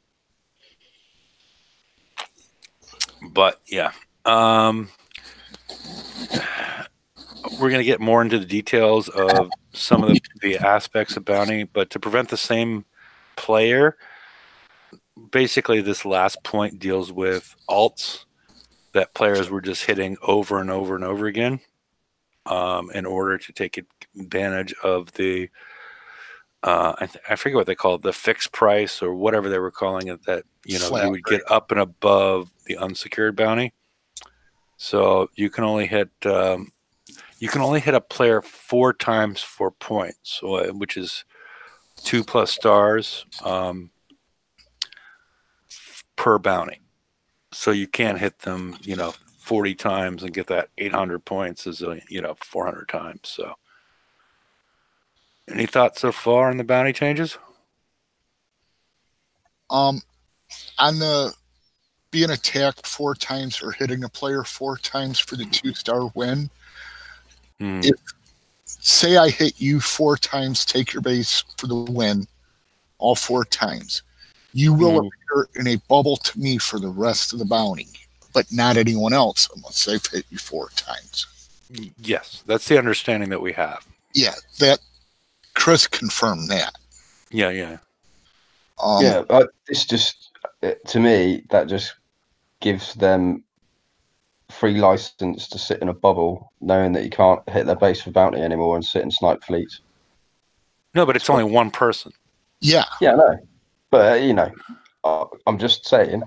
But yeah, we're going to get more into the details of some of the aspects of bounty, but to prevent the same player, basically this last point deals with alts that players were just hitting over and over and over again in order to take advantage of the I forget what they call it, the fixed price or whatever they were calling it, that you would get up and above the unsecured bounty. So you can only hit a player 4 times for points, which is 2+ stars per bounty. So you can't hit them 40 times and get that 800 points as 400 times. So any thoughts so far on the bounty changes? On the being attacked 4 times or hitting a player 4 times for the 2-star win. If, say I hit you 4 times, take your base for the win, all 4 times, you will appear in a bubble to me for the rest of the bounty, but not anyone else unless they've hit you 4 times. Yes, that's the understanding that we have. Yeah, that Chris confirmed that. Yeah. It's just, to me, that just gives them free license to sit in a bubble, knowing that you can't hit their base for bounty anymore and sit and snipe fleets. No, but it's only one person. Yeah, no, but I'm just saying.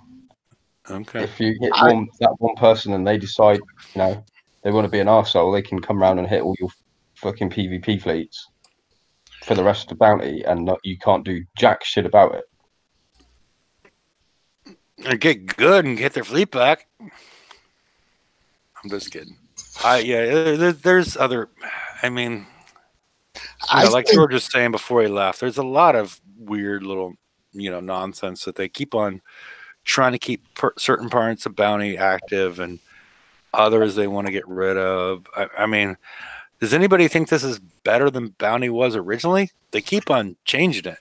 Okay. If you hit that one person and they decide, they want to be an arsehole, they can come around and hit all your fucking PvP fleets for the rest of the bounty, and you can't do jack shit about it. And get good and get their fleet back. I'm just kidding. There's other. I mean, like George was saying before he left, there's a lot of weird little, nonsense that they keep on trying to keep certain parts of bounty active, and others they want to get rid of. I mean, does anybody think this is better than bounty was originally? They keep on changing it.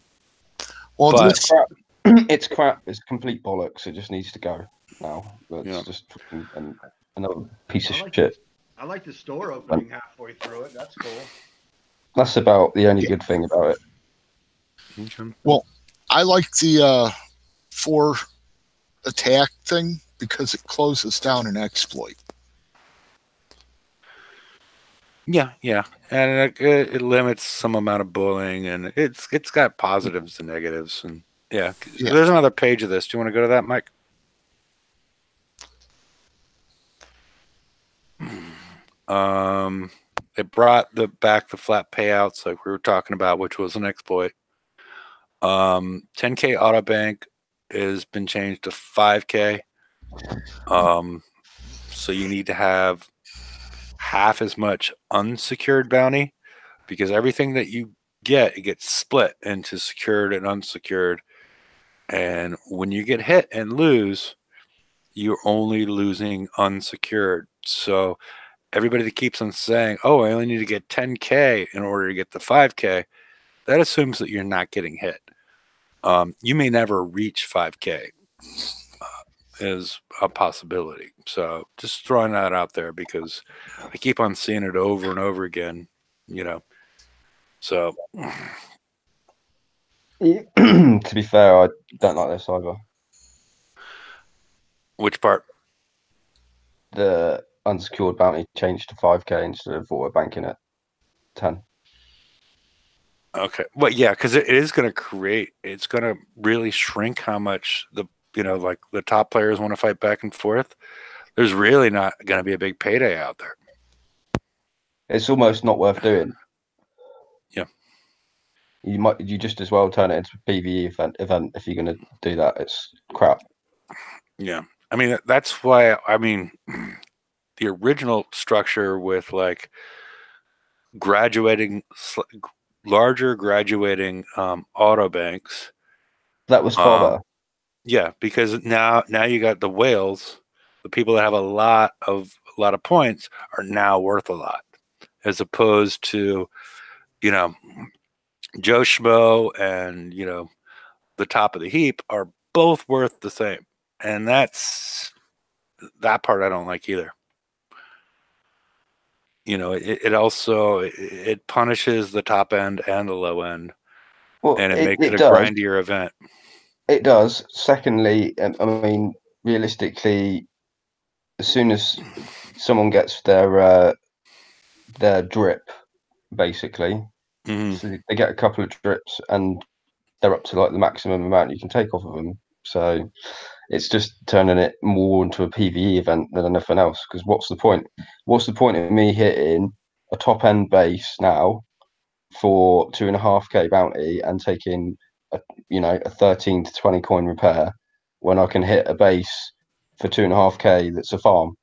Well, it's crap. It's complete bollocks. It just needs to go now. It's just another piece of shit. I like the store opening halfway through it. That's cool. That's about the only good thing about it. Okay. Well, I like the 4 attack thing because it closes down an exploit. Yeah, and it limits some amount of bullying, and it's got positives and negatives, and yeah. There's another page of this. Do you want to go to that, Mike? It brought back the flat payouts like we were talking about, which was an exploit. 10K Autobank has been changed to 5K. So you need to have half as much unsecured bounty, because everything that you get, it gets split into secured and unsecured. And when you get hit and lose, you're only losing unsecured. So everybody that keeps on saying, oh, I only need to get 10K in order to get the 5K, that assumes that you're not getting hit. You may never reach 5K is a possibility. So just throwing that out there because I keep on seeing it over and over again, So to be fair, I don't like this either. Which part? The unsecured bounty changed to 5K instead of auto banking at 10. Okay. Well, yeah, because it is going to it's going to really shrink how much the top players want to fight back and forth. there's really not going to be a big payday out there. It's almost not worth doing. Yeah. You just as well turn it into a PvE event if you're going to do that. It's crap. Yeah. I mean, that's why, I mean, the original structure with like larger graduating auto banks. That was far better. Yeah, because now you got the whales, the people that have a lot of points are now worth a lot, as opposed to, you know, Joe Schmo and, you know, the top of the heap are both worth the same. And that part I don't like either. You know, it also it punishes the top end and the low end, and it makes it a grindier event. It does. Secondly, I mean, realistically, as soon as someone gets their drip, basically, so they get a couple of drips and they're up to like the maximum amount you can take off of them. So it's just turning it more into a PvE event than anything else. Because what's the point? What's the point of me hitting a top end base now for 2.5k bounty and taking a 13 to 20 coin repair when I can hit a base for 2.5k that's a farm?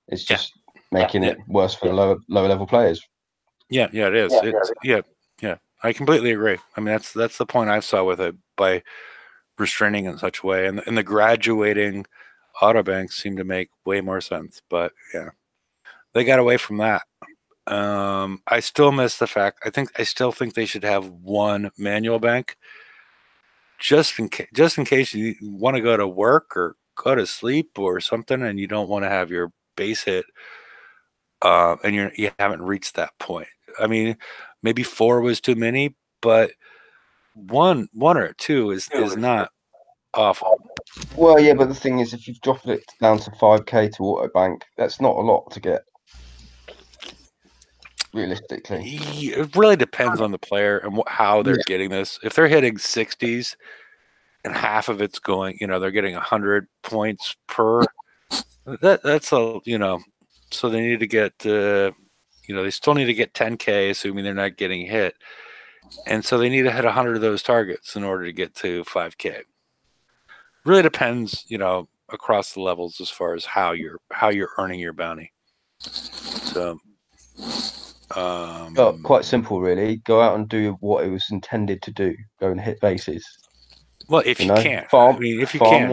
It's just making it worse for the lower level players. Yeah, it is. Yeah. I completely agree. I mean, that's the point I saw with it, by restraining in such a way, and the graduating auto banks seem to make way more sense. But yeah, they got away from that. I still miss the fact. I still think they should have one manual bank, just in case you want to go to work or go to sleep or something, and you don't want to have your base hit, and you haven't reached that point. I mean, maybe 4 was too many, but one or two is not awful. Well, yeah, but the thing is, if you've dropped it down to 5k to auto bank, that's not a lot to get. Realistically, it really depends on the player and how they're getting this. If they're hitting 60s and half of it's going, they're getting 100 points per. That's a so they need to get they still need to get 10k, assuming they're not getting hit, and so they need to hit 100 of those targets in order to get to 5k. Really depends, across the levels as far as how you're earning your bounty. So. Quite simple, really. Go out and do what it was intended to do. Go and hit bases. Well, if you can, if you can,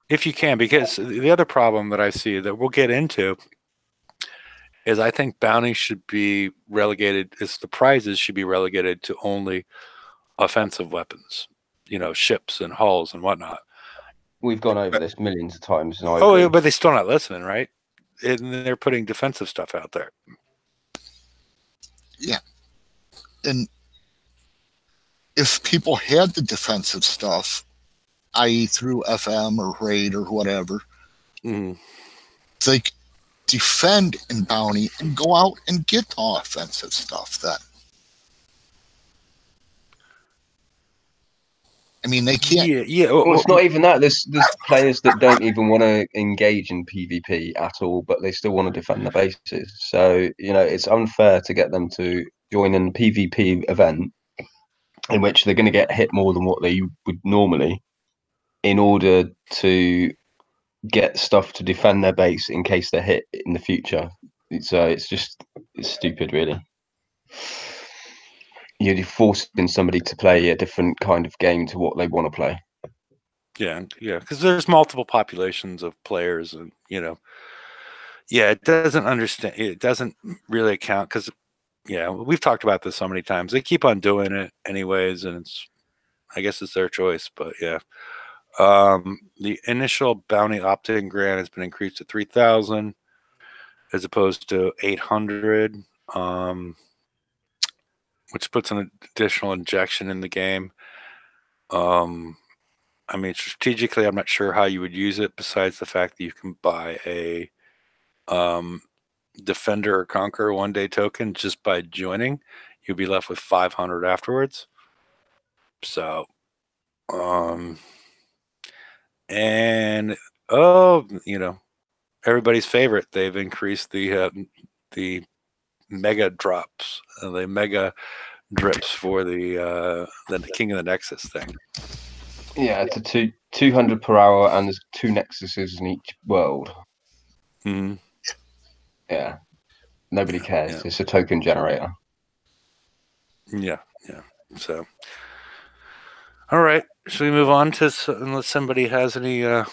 if you can, because the other problem that I see that we'll get into is I think bounties should be relegated. The prizes should be relegated to only offensive weapons, ships and hulls and whatnot. We've gone over this millions of times. And but they're still not listening, right? And they're putting defensive stuff out there. Yeah. And if people had the defensive stuff, i.e. through FM or raid or whatever, they defend in bounty and go out and get the offensive stuff then. I mean, they can't. Yeah. Well, it's not even that. There's players that don't even want to engage in PvP at all, but they still want to defend their bases. So, it's unfair to get them to join in a PvP event in which they're going to get hit more than what they would normally in order to get stuff to defend their base in case they're hit in the future. So it's stupid, really. You're forcing somebody to play a different kind of game to what they want to play. Yeah, because there's multiple populations of players, and it doesn't really account, because we've talked about this so many times. They keep on doing it anyways, and I guess it's their choice, but the initial bounty opt-in grant has been increased to 3,000 as opposed to 800. Which puts an additional injection in the game. I mean, strategically, I'm not sure how you would use it, besides the fact that you can buy a Defender or Conqueror one-day token just by joining. You'll be left with 500 afterwards. So, and Oh, everybody's favorite. They've increased the mega drops, the mega drips for the King of the Nexus thing. Yeah, it's a 200 per hour, and there's 2 Nexuses in each world. Mm-hmm. Yeah, nobody cares. Yeah. It's a token generator. Yeah. So, all right. Should we move on to unless somebody has any? All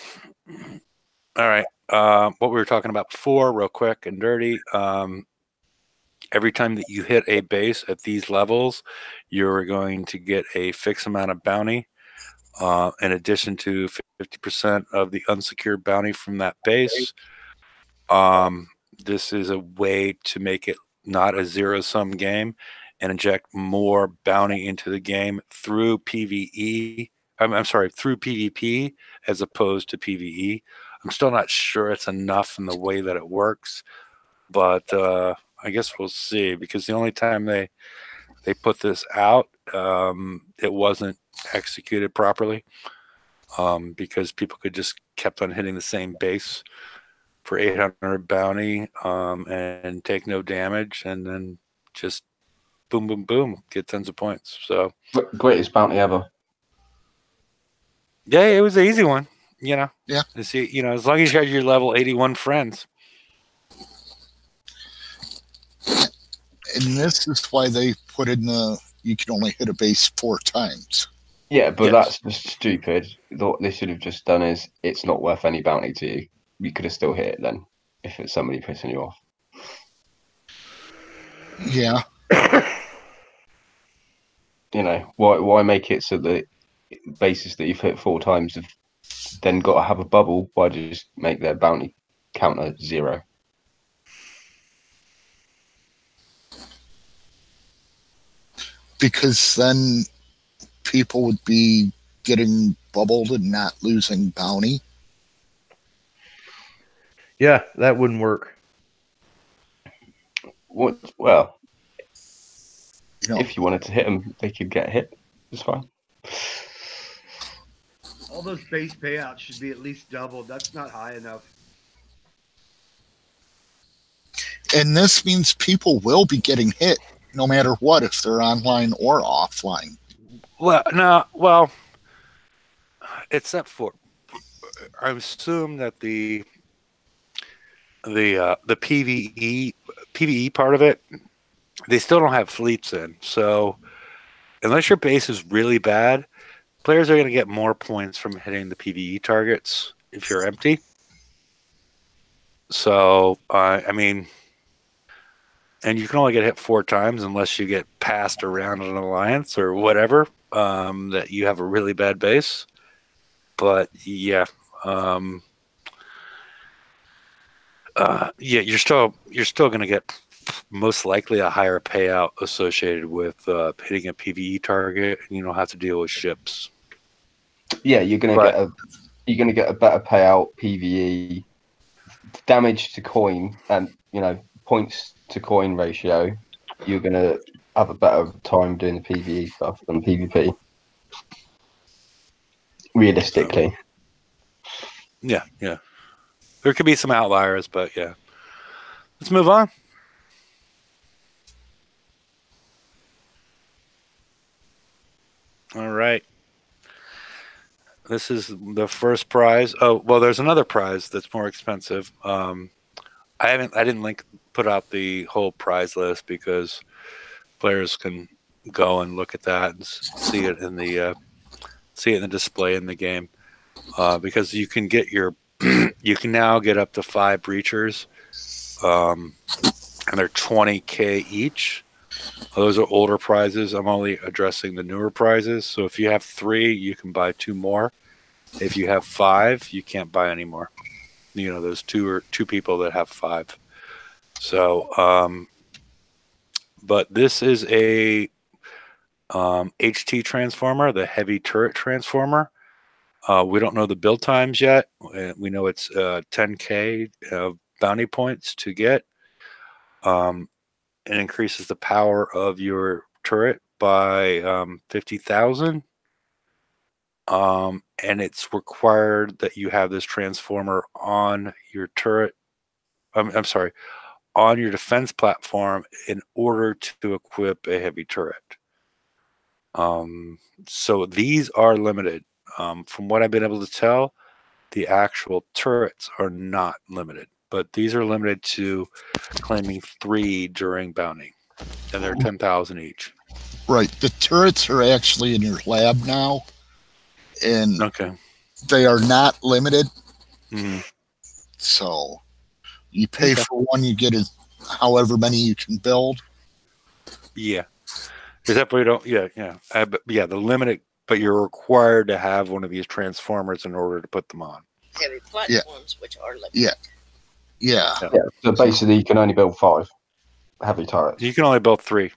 right. What we were talking about before, real quick and dirty. Every time that you hit a base at these levels, you're going to get a fixed amount of bounty, in addition to 50% of the unsecured bounty from that base. This is a way to make it not a zero-sum game and inject more bounty into the game through PvE. I'm sorry, through PvP as opposed to PvE. I'm still not sure it's enough in the way that it works, but I guess we'll see, because the only time they put this out, it wasn't executed properly, because people could just kept on hitting the same base for 800 bounty, and take no damage, and then just boom, boom, boom, get tons of points. So Greatest bounty ever. yeah, it was an easy one. Yeah. To see, as long as you had your level 81 friends. And this is why they put in you can only hit a base 4 times. Yeah, but Yes. that's just stupid. What they should have just done is, it's not worth any bounty to you. You could have still hit it then, if it's somebody pissing you off. Yeah. Why make it so that bases that you've hit 4 times have then got to have a bubble? Why just make their bounty counter 0? Because then people would be getting bubbled and not losing bounty. Yeah, that wouldn't work. Well, if you wanted to hit them, they could get hit. It's fine. All those base payouts should be at least doubled. That's not high enough. And this means people will be getting hit no matter what, if they're online or offline. Well, except for, I assume that the PvE part of it, they still don't have fleets in. So unless your base is really bad, players are going to get more points from hitting the PvE targets if you're empty. So and you can only get hit 4 times unless you get passed around an alliance or whatever, that you have a really bad base. But yeah, you're still going to get most likely a higher payout associated with hitting a PvE target, and you don't have to deal with ships. Yeah, you're going to get a better payout PvE, damage to coin, and points to coin ratio. You're going to have a better time doing the PvE stuff than PvP. Realistically. Yeah. There could be some outliers, but yeah. Let's move on. All right. This is the first prize. Oh, well, there's another prize that's more expensive. I didn't put out the whole prize list because players can go and look at that and see it in the display in the game. Because you can get you can now get up to 5 breachers, and they're 20K each. Those are older prizes. I'm only addressing the newer prizes. So if you have 3, you can buy 2 more. If you have 5, you can't buy any more. Those 2 people that have 5. So, but this is a HT transformer, the heavy turret transformer. We don't know the build times yet. We know it's 10K bounty points to get. It increases the power of your turret by 50,000. and it's required that you have this transformer on your turret. I'm sorry, on your defense platform in order to equip a heavy turret. So these are limited. From what I've been able to tell, the actual turrets are not limited, but these are limited to claiming 3 during bounty, and they're 10,000 each. Right. The turrets are actually in your lab now, and Okay. they are not limited. Mm-hmm. So you pay for one, you get however many you can build. Yeah. Except we don't. Yeah. The limited, but you're required to have one of these transformers in order to put them on. Heavy platforms, which are limited. Yeah. So basically, you can only build 5 heavy turrets. You can only build 3.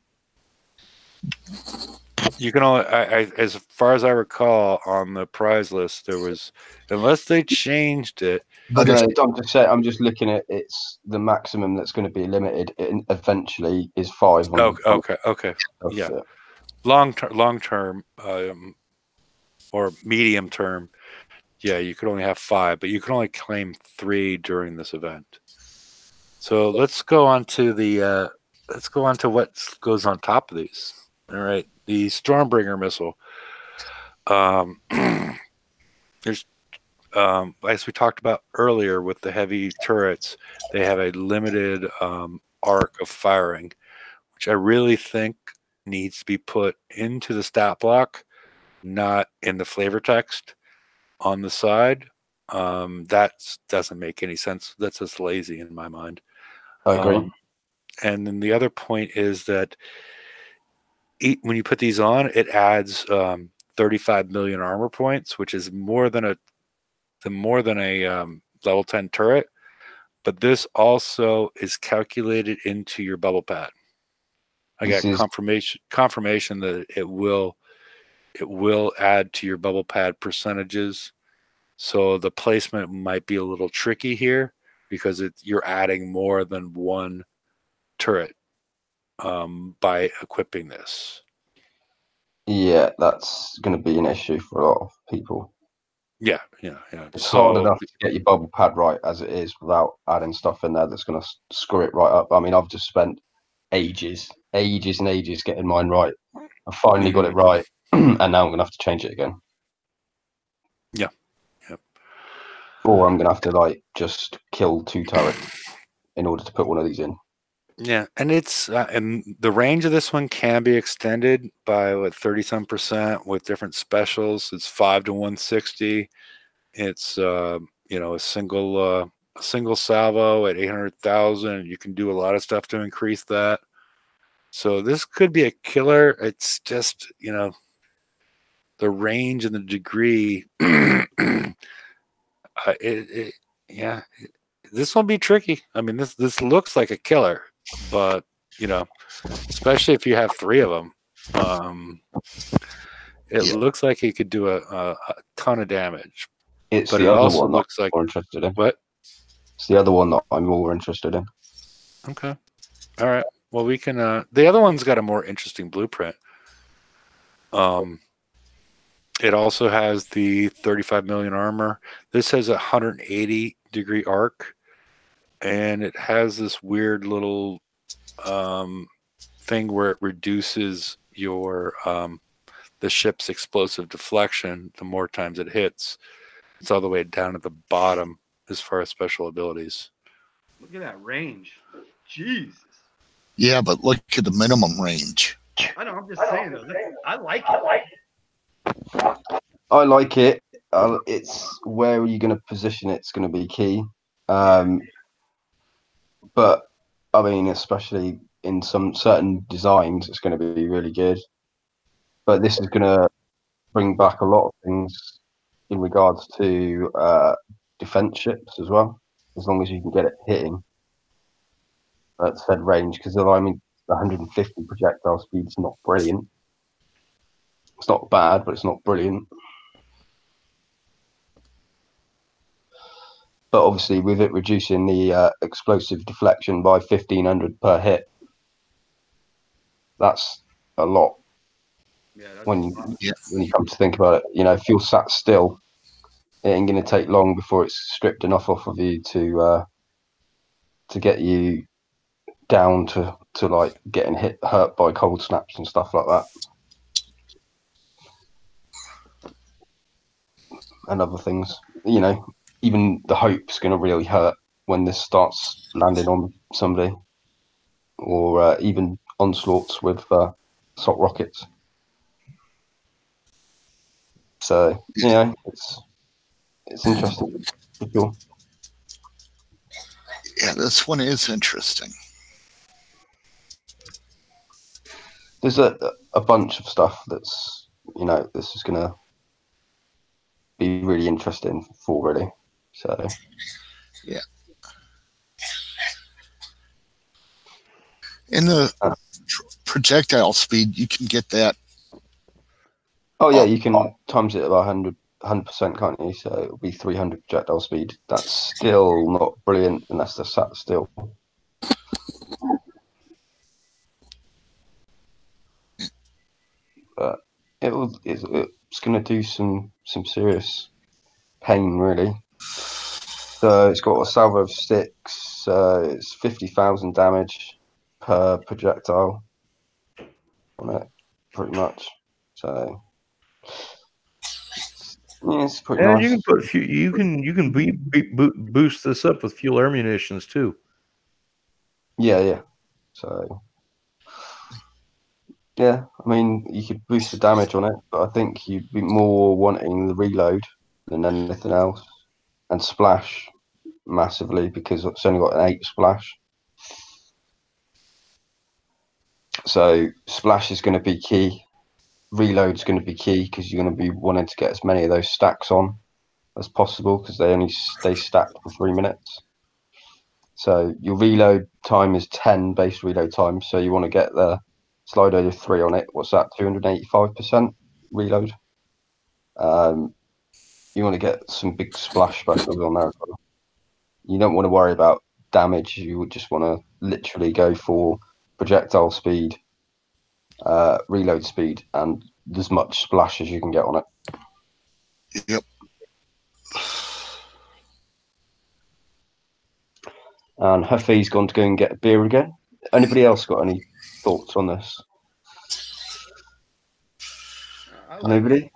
You can only, as far as I recall, on the prize list, there was, unless they changed it. But I'm just looking at it's the maximum that's going to be limited. Eventually, is 5. Okay. Yeah. Long term, or medium term. Yeah, you could only have 5, but you can only claim 3 during this event. So let's go on to what goes on top of these. All right, the Stormbringer missile. There's, as we talked about earlier with the heavy turrets, they have a limited arc of firing, which I really think needs to be put into the stat block, not in the flavor text on the side. That doesn't make any sense. That's just lazy in my mind. I agree. And then the other point is that when you put these on, it adds 35 million armor points, which is more than a level 10 turret. But this also is calculated into your bubble pad. I got confirmation that it will add to your bubble pad percentages. So the placement might be a little tricky here because you're adding more than one turret by equipping this. Yeah, that's going to be an issue for a lot of people. Yeah. It's hard enough to get your bubble pad right as it is without adding stuff in there that's going to screw it right up. I mean, I've just spent ages getting mine right. I finally got it right, and now I'm going to have to change it again. Yeah. Or I'm going to have to just kill 2 turrets in order to put one of these in. Yeah, and it's and the range of this one can be extended by 30-some% with different specials. It's 5 to 160. It's a single salvo at 800,000. You can do a lot of stuff to increase that. So this could be a killer. It's just the range and the degree. This will be tricky. I mean, this looks like a killer. But especially if you have 3 of them, it looks like he could do a ton of damage. But it also looks like more interested in. What? It's the other one that I'm more interested in. Okay. All right. Well, we can. The other one's got a more interesting blueprint. It also has the 35 million armor. This has a 180-degree arc. And it has this weird little thing where it reduces your the ship's explosive deflection the more times it hits. It's all the way down at the bottom as far as special abilities. Look at that range. Jesus. Yeah, but look at the minimum range. I know, I'm just saying though. I like it. I like it. It's where are you going to position it's going to be key. But I mean, especially in some certain designs, it's going to be really good. But this is going to bring back a lot of things in regards to defense ships as well, as long as you can get it hitting at said range. Because I mean, 150 projectile speed is not brilliant. It's not bad, but it's not brilliant. But obviously, with it reducing the explosive deflection by 1,500 per hit, that's a lot. Yeah, that's when you come to think about it, if you're sat still, it ain't going to take long before it's stripped enough off of you to get you down to like getting hurt by cold snaps and stuff like that, and other things. Even the hope's going to really hurt when this starts landing on somebody, or even onslaughts with assault rockets. So it's interesting for sure. Yeah, this one is interesting. There's a bunch of stuff that's this is gonna be really interesting for really. So yeah. In the projectile speed, you can get that. Oh yeah, you can times it by 100%, can't you? So it'll be 300 projectile speed. That's still not brilliant unless they're sat still. But it's going to do some serious pain, really. So it's got a salvo of 6. It's 50,000 damage per projectile on it, pretty much. So it's pretty nice. You can put you can boost this up with fuel air munitions too. Yeah. So yeah, I mean, you could boost the damage on it, but I think you'd be more wanting the reload than anything else, and splash massively because it's only got an 8 splash. So splash is going to be key. Reload is going to be key because you're going to be wanting to get as many of those stacks on as possible because they only stay stacked for 3 minutes. So your reload time is 10 base reload time. So you want to get the slide over 3 on it. What's that? 285% reload. You want to get some big splash specials on there as well. You don't want to worry about damage. You would just want to literally go for projectile speed, reload speed, and as much splash as you can get on it. Yep. And Huffy's gone to go and get a beer again. Anybody else got any thoughts on this? Nobody?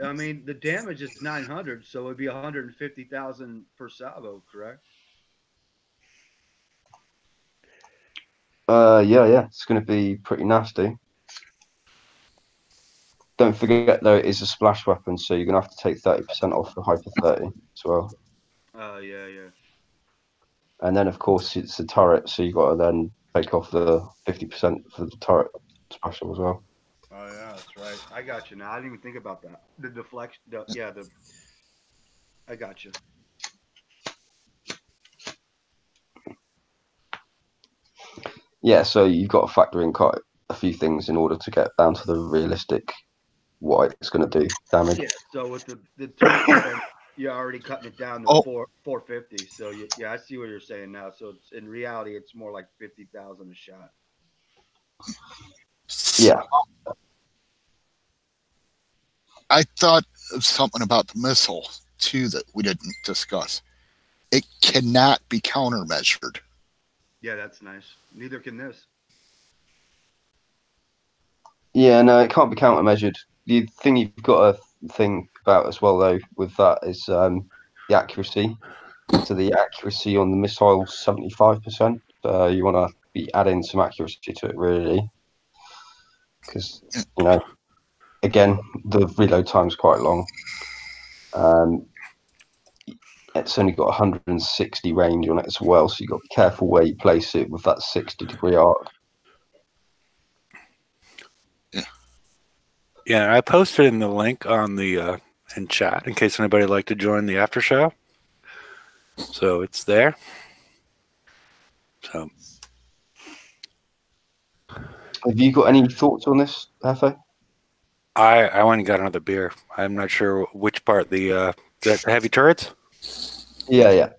I mean, the damage is 900, so it'd be 150,000 per salvo, correct? Yeah. It's going to be pretty nasty. Don't forget, though, it is a splash weapon, so you're going to have to take 30% off the Hyper 30 as well. Yeah. And then, of course, it's a turret, so you've got to then take off the 50% for the turret special as well. Oh, yeah, that's right. I got you now. I didn't even think about that. The deflection, I got you. Yeah, so you've got to factor in quite a few things in order to get down to the realistic what it's going to do damage. Yeah, so with the turret, you're already cutting it down to 450. So yeah, I see what you're saying now. So it's, in reality, it's more like 50,000 a shot. Yeah. I thought of something about the missile too that we didn't discuss. It cannot be countermeasured. Yeah, that's nice. Neither can this. Yeah, no, it can't be countermeasured. The thing you've got to think about as well, though, with that is the accuracy. So the accuracy on the missile is 75%. You want to be adding some accuracy to it, really, because again, the reload time is quite long. It's only got 160 range on it as well, so you've got to be careful where you place it with that 60-degree arc. Yeah, I posted in the link on the in chat in case anybody would like to join the after show. So it's there. So, have you got any thoughts on this, Hefe? I went and got another beer. I'm not sure which part, the heavy turrets. Yeah.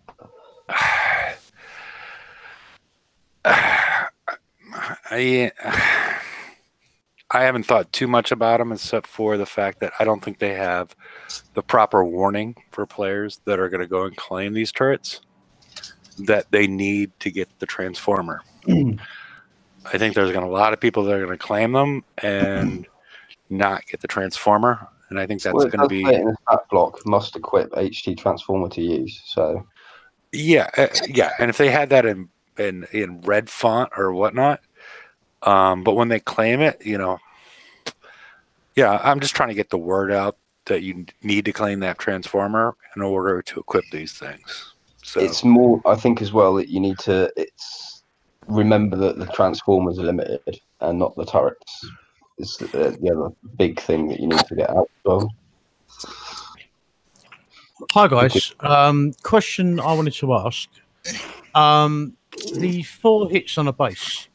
I I haven't thought too much about them, except for the fact that I don't think they have the proper warning for players that are going to go and claim these turrets that they need to get the transformer. I think there's going to be a lot of people that are going to claim them and not get the transformer, and I think that's going to be in the stat block. Must equip HT transformer to use. So yeah, and if they had that in red font or whatnot, but when they claim it, I'm just trying to get the word out that you need to claim that transformer in order to equip these things. So it's more, I think, as well that you need to. Remember that the transformers are limited and not the turrets. It's the other big thing that you need to get out as well. Hi guys. Question I wanted to ask. The 4 hits on a base.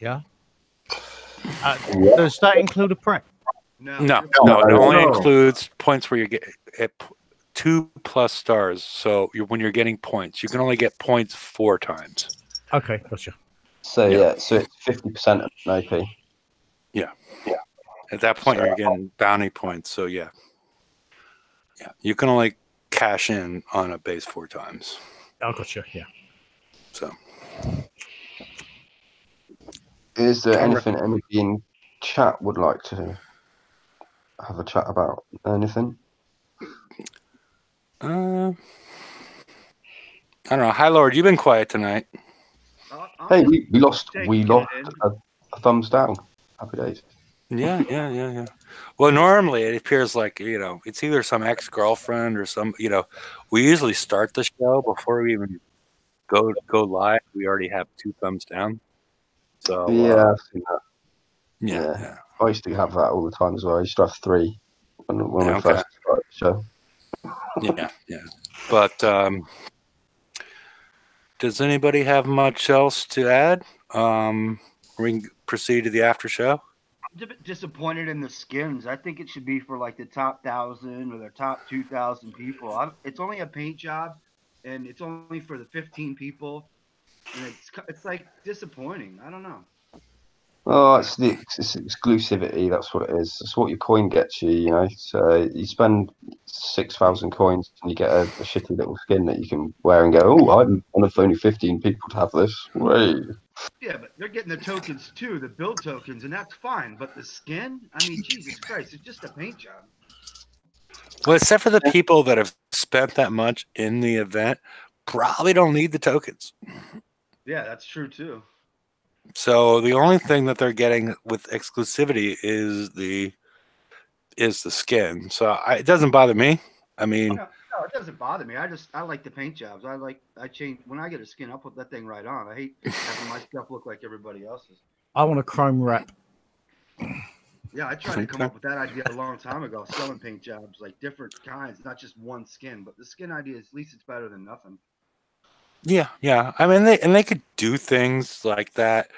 Yeah. Does that include a prep? No. It only includes points where you get 2+ stars. So when you're getting points, you can only get points 4 times. Okay, gotcha. So so it's 50% of an OP. Yeah. At that point, you're getting bounty points. So yeah, you can only cash in on a base 4 times. Oh, gotcha. Yeah. So, is there anything anybody in chat would like to have a chat about? Anything? I don't know. Hi, Lord. You've been quiet tonight. Hey, we lost a thumbs down. Happy days. Yeah. Well, normally it appears like, it's either some ex-girlfriend or some, we usually start the show before we even go live. We already have 2 thumbs down. So I've seen that. Yeah. I used to have that all the time as well. I used to have 3 when we first started the show. Yeah. But does anybody have much else to add? We can proceed to the after show. I'm a bit disappointed in the skins. I think it should be for like the top 1,000 or the top 2,000 people. It's only a paint job, and it's only for the 15 people, and it's like disappointing. I don't know. Oh, it's exclusivity. That's what it is. That's what your coin gets you. So you spend 6,000 coins and you get a shitty little skin that you can wear and go, oh, I'm one of only 15 people to have this. Way. Yeah, but they're getting the tokens too, the build tokens, and that's fine. But the skin, I mean, Jesus Christ, it's just a paint job. Well, except for the people that have spent that much in the event, probably don't need the tokens. Yeah, that's true too. So the only thing that they're getting with exclusivity is the skin. So it doesn't bother me. I mean, no, it doesn't bother me. I like the paint jobs. I change when I get a skin. I'll put that thing right on. I hate having my stuff look like everybody else's. I want a chrome wrap. Yeah, I tried to come up with that idea a long time ago, selling paint jobs, like different kinds, not just one skin. But the skin idea, at least it's better than nothing. Yeah. I mean, they could do things like that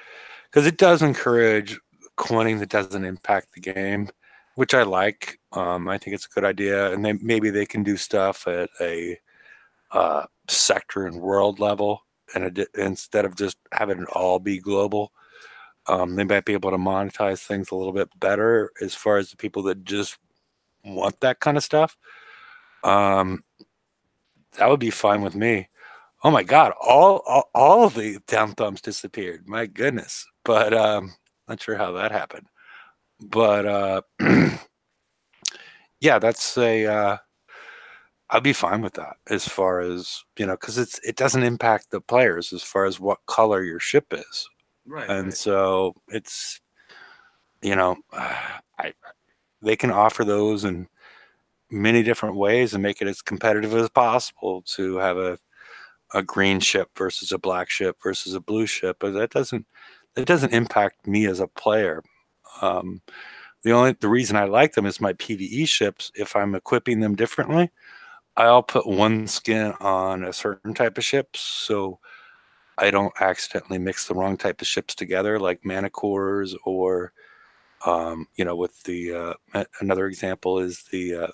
because it does encourage coining that doesn't impact the game, which I like. I think it's a good idea, and maybe they can do stuff at a sector and world level, and instead of just having it all be global, they might be able to monetize things a little bit better as far as the people that just want that kind of stuff. That would be fine with me. Oh my God! All of the down thumbs disappeared. My goodness! But not sure how that happened. But yeah, that's I'd be fine with that as far as because it doesn't impact the players as far as what color your ship is. Right. And so it's they can offer those in many different ways and make it as competitive as possible to have a green ship versus a black ship versus a blue ship, but that doesn't impact me as a player. The reason I like them is my PvE ships. If I'm equipping them differently, I'll put one skin on a certain type of ship so I don't accidentally mix the wrong type of ships together, like Manticores or with the another example is the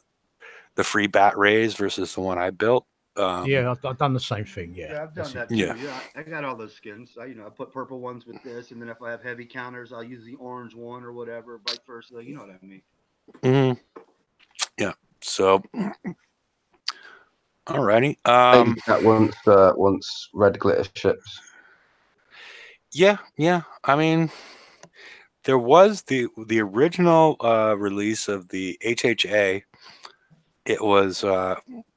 free bat rays versus the one I built. Yeah, I've done the same thing. Yeah, I've done that too. Yeah, I got all those skins. I put purple ones with this, and then if I have heavy counters, I'll use the orange one or whatever, vice versa. You know what I mean? Mm-hmm. Yeah. So, alrighty. That once red glitter ships. Yeah. I mean, there was the original release of the HHA. It was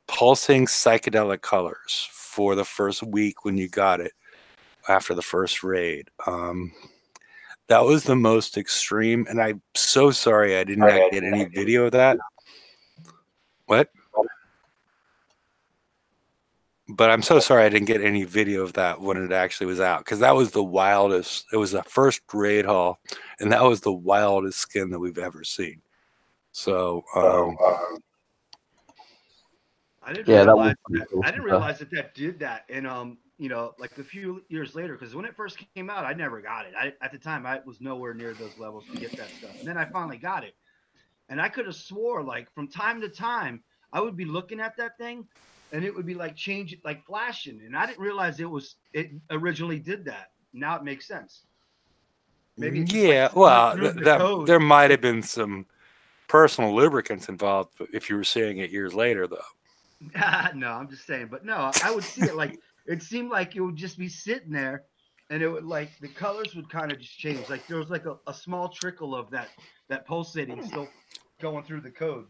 pulsing psychedelic colors for the first week when you got it after the first raid. That was the most extreme, and I'm so sorry I did not get any video of that. What? But I'm so sorry I didn't get any video of that when it actually was out, because that was the wildest. It was the first raid haul, and that was the wildest skin that we've ever seen. So, I didn't realize that did that, and like a few years later, because when it first came out, I never got it. At the time, I was nowhere near those levels to get that stuff, and then I finally got it, and I could have swore like from time to time I would be looking at that thing, and it would be like changing, like flashing, and I didn't realize it originally did that. Now it makes sense. Maybe there might have been some personal lubricants involved if you were seeing it years later, though. No, I'm just saying. But no, I would see it like it seemed like it would just be sitting there, and it would like the colors would kind of just change. Like there was like a small trickle of that pulsating still going through the code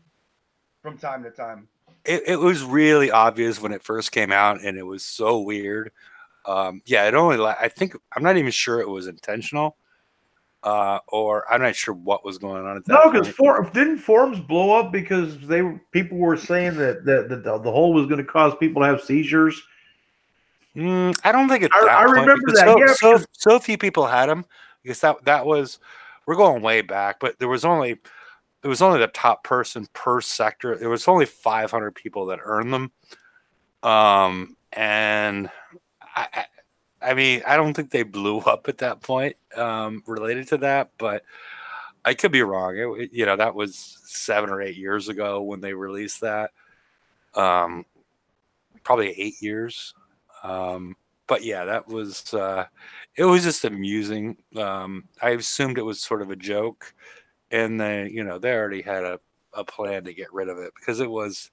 from time to time. It was really obvious when it first came out, and it was so weird. It only I think I'm not even sure it was intentional. Or I'm not sure what was going on at that point. No, because didn't forums blow up because people were saying that the hole was going to cause people to have seizures? I don't think I remember that. So few people had them because that was, we're going way back, but it was only the top person per sector. There was only 500 people that earned them, and I mean, I don't think they blew up at that point related to that, but I could be wrong. That was 7 or 8 years ago when they released that. Probably 8 years. But yeah, that was, it was just amusing. I assumed it was sort of a joke, and they already had a plan to get rid of it because it was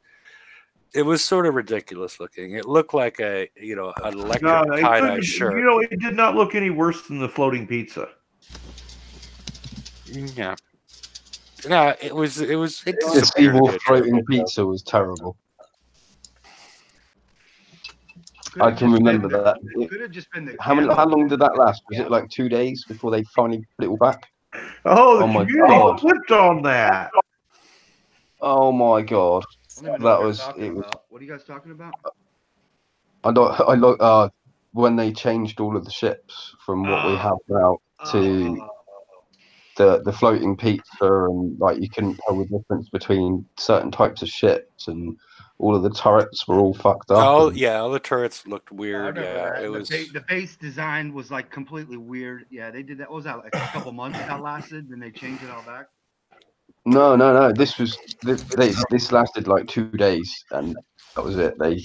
sort of ridiculous looking. It looked like an electric tie-dye shirt. It did not look any worse than the floating pizza. Yeah. No, it was. The Seawolf floating pizza was terrible. I can remember that. It could have just been the. How long did that last? Was it like 2 days before they finally put it all back? Oh, the community flipped on that. Oh my god. What are you guys talking about? When they changed all of the ships from what we have now to the floating pizza, and like you couldn't tell the difference between certain types of ships, and all of the turrets were all fucked up. All the turrets looked weird. Yeah, it was the base design was like completely weird. Yeah, they did that. What was that, like a couple months that lasted? Then they changed it all back. No. This lasted like 2 days, and that was it. They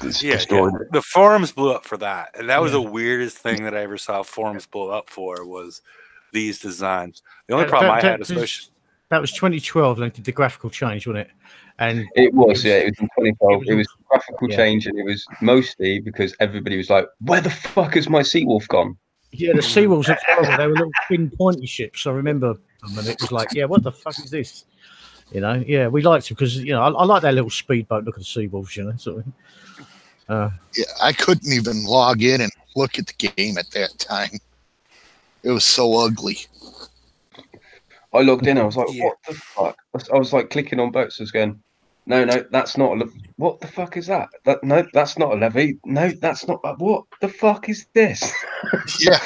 destroyed it. The forums blew up for that, and that was the weirdest thing that I ever saw forums blow up for was these designs. The only problem I had, especially that was 2012. They did the graphical change, wasn't it? And it was in 2012. It was graphical change, and it was mostly because everybody was like, "Where the fuck has my Seawolf gone?" Yeah, the Seawolves were terrible. They were little thin pointy ships. I remember them, and it was like, what the fuck is this? Yeah, we liked them because I like that little speedboat look at the Seawolves, sort of. I couldn't even log in and look at the game at that time. It was so ugly. I logged in. I was like, "What the fuck?" I was like clicking on boats. I was going, "No, that's not. What the fuck is that? No, that's not a levy. No, that's not. What the fuck is this?" Yeah,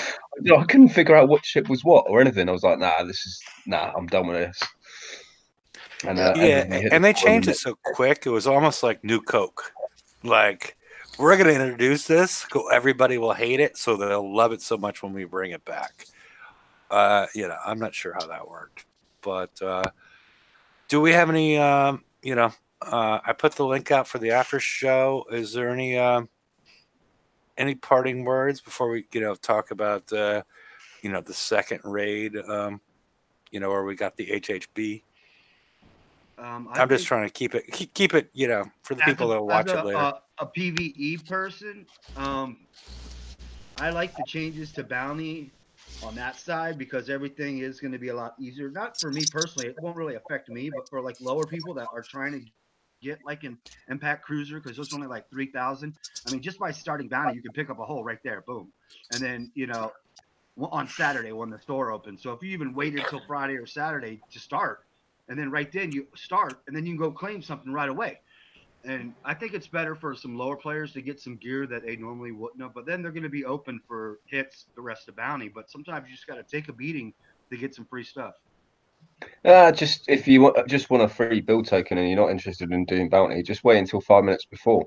I couldn't figure out what ship was what or anything. I was like, "Nah, I'm done with this." And and they changed it so quick. It was almost like New Coke. Like, we're going to introduce this. Everybody will hate it, so they'll love it so much when we bring it back. I'm not sure how that worked, but do we have any I put the link out for the after show. Is there any parting words before we talk about the second raid? Where we got the HHB. I'm just trying to keep it for the people that will watch it later. A PvE person, I like the changes to bounty on that side because everything is going to be a lot easier. Not for me personally, it won't really affect me, but for like lower people that are trying to get like an impact cruiser, because there's only like 3,000. I mean, just by starting bounty, you can pick up a hole right there, boom, and then on Saturday when the store opens. So if you even waited till Friday or Saturday to start, and then right then you start, and then you can go claim something right away. And I think it's better for some lower players to get some gear that they normally wouldn't have, but then they're going to be open for hits the rest of bounty. But sometimes you just got to take a beating to get some free stuff. Just if you want a free build token and you're not interested in doing bounty, just wait until 5 minutes before,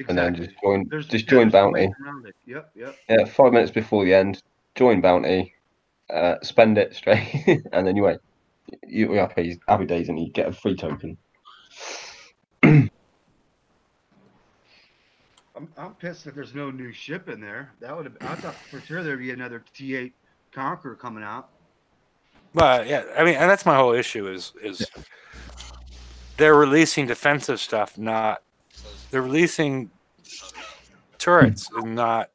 and then just join bounty. Yep. Yeah, 5 minutes before the end, join bounty, spend it straight, and then you wait. You have happy days, and you get a free token. I'm pissed that there's no new ship in there. I thought for sure there'd be another T8 Conqueror coming out. But yeah, I mean, and that's my whole issue is they're releasing defensive stuff, they're releasing turrets and not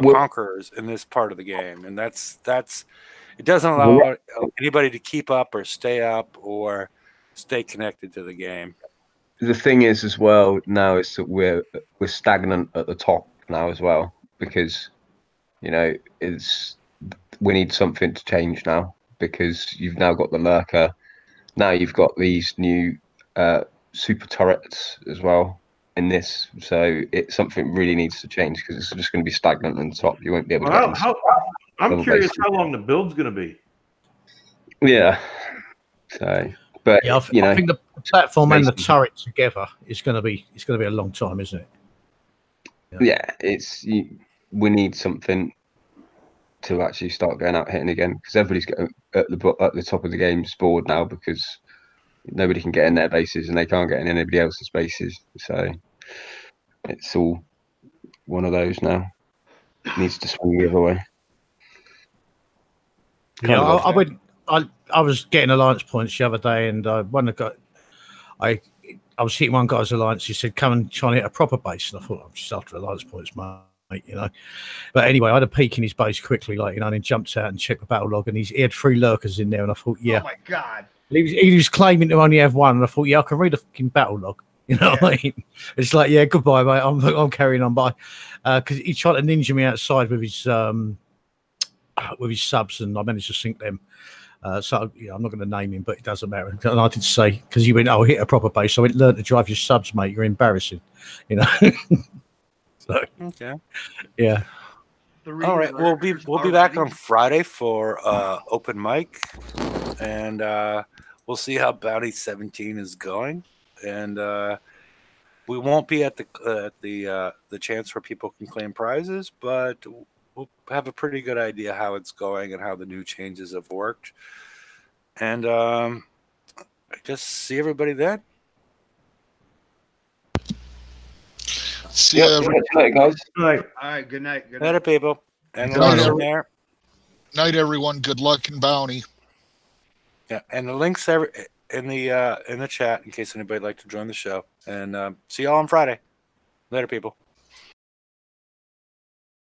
conquerors in this part of the game, and that's it doesn't allow anybody to keep up or stay up or stay connected to the game. The thing is, as well, now is that we're stagnant at the top now as well, because we need something to change now, because you've now got the lurker, now you've got these new super turrets as well in this, so something really needs to change, because it's just going to be stagnant on the top. You won't be able to. I'm curious how long the build's going to be. Yeah. So. But yeah, I think the platform and the turret together is going to be a long time, isn't it? Yeah, we need something to actually start going out hitting again, because everybody's at the top of the game's board now, because nobody can get in their bases and they can't get in anybody else's bases. So it's all one of those now. It needs to swing the other way. Yeah, I was getting alliance points the other day, and I was hitting one guy's alliance. He said, "Come and try and hit a proper base." And I thought, I'm just after alliance points, mate, But anyway, I had a peek in his base quickly, and then jumped out and checked the battle log, and he had 3 lurkers in there, and I thought, yeah. Oh my god. He was claiming to only have 1, and I thought, yeah, I can read a fucking battle log. What I mean? It's like, yeah, goodbye, mate. I'm carrying on by, because he tried to ninja me outside with his subs, and I managed to sink them. So I'm not going to name him, but it doesn't matter. And I did say, because he went, "Oh, hit a proper base." So I went, "Learn to drive your subs, mate. You're embarrassing," So okay, yeah. All right, we'll be back on Friday for open mic, and we'll see how Bounty 17 is going, and we won't be at the chance where people can claim prizes, but we'll have a pretty good idea how it's going and how the new changes have worked. And I just see everybody then. See you. Good night, guys. All right. Good night. Good night, people. And night, everyone. Good luck in Bounty. Yeah, and the links in the chat in case anybody'd like to join the show. And see y'all on Friday. Later, people.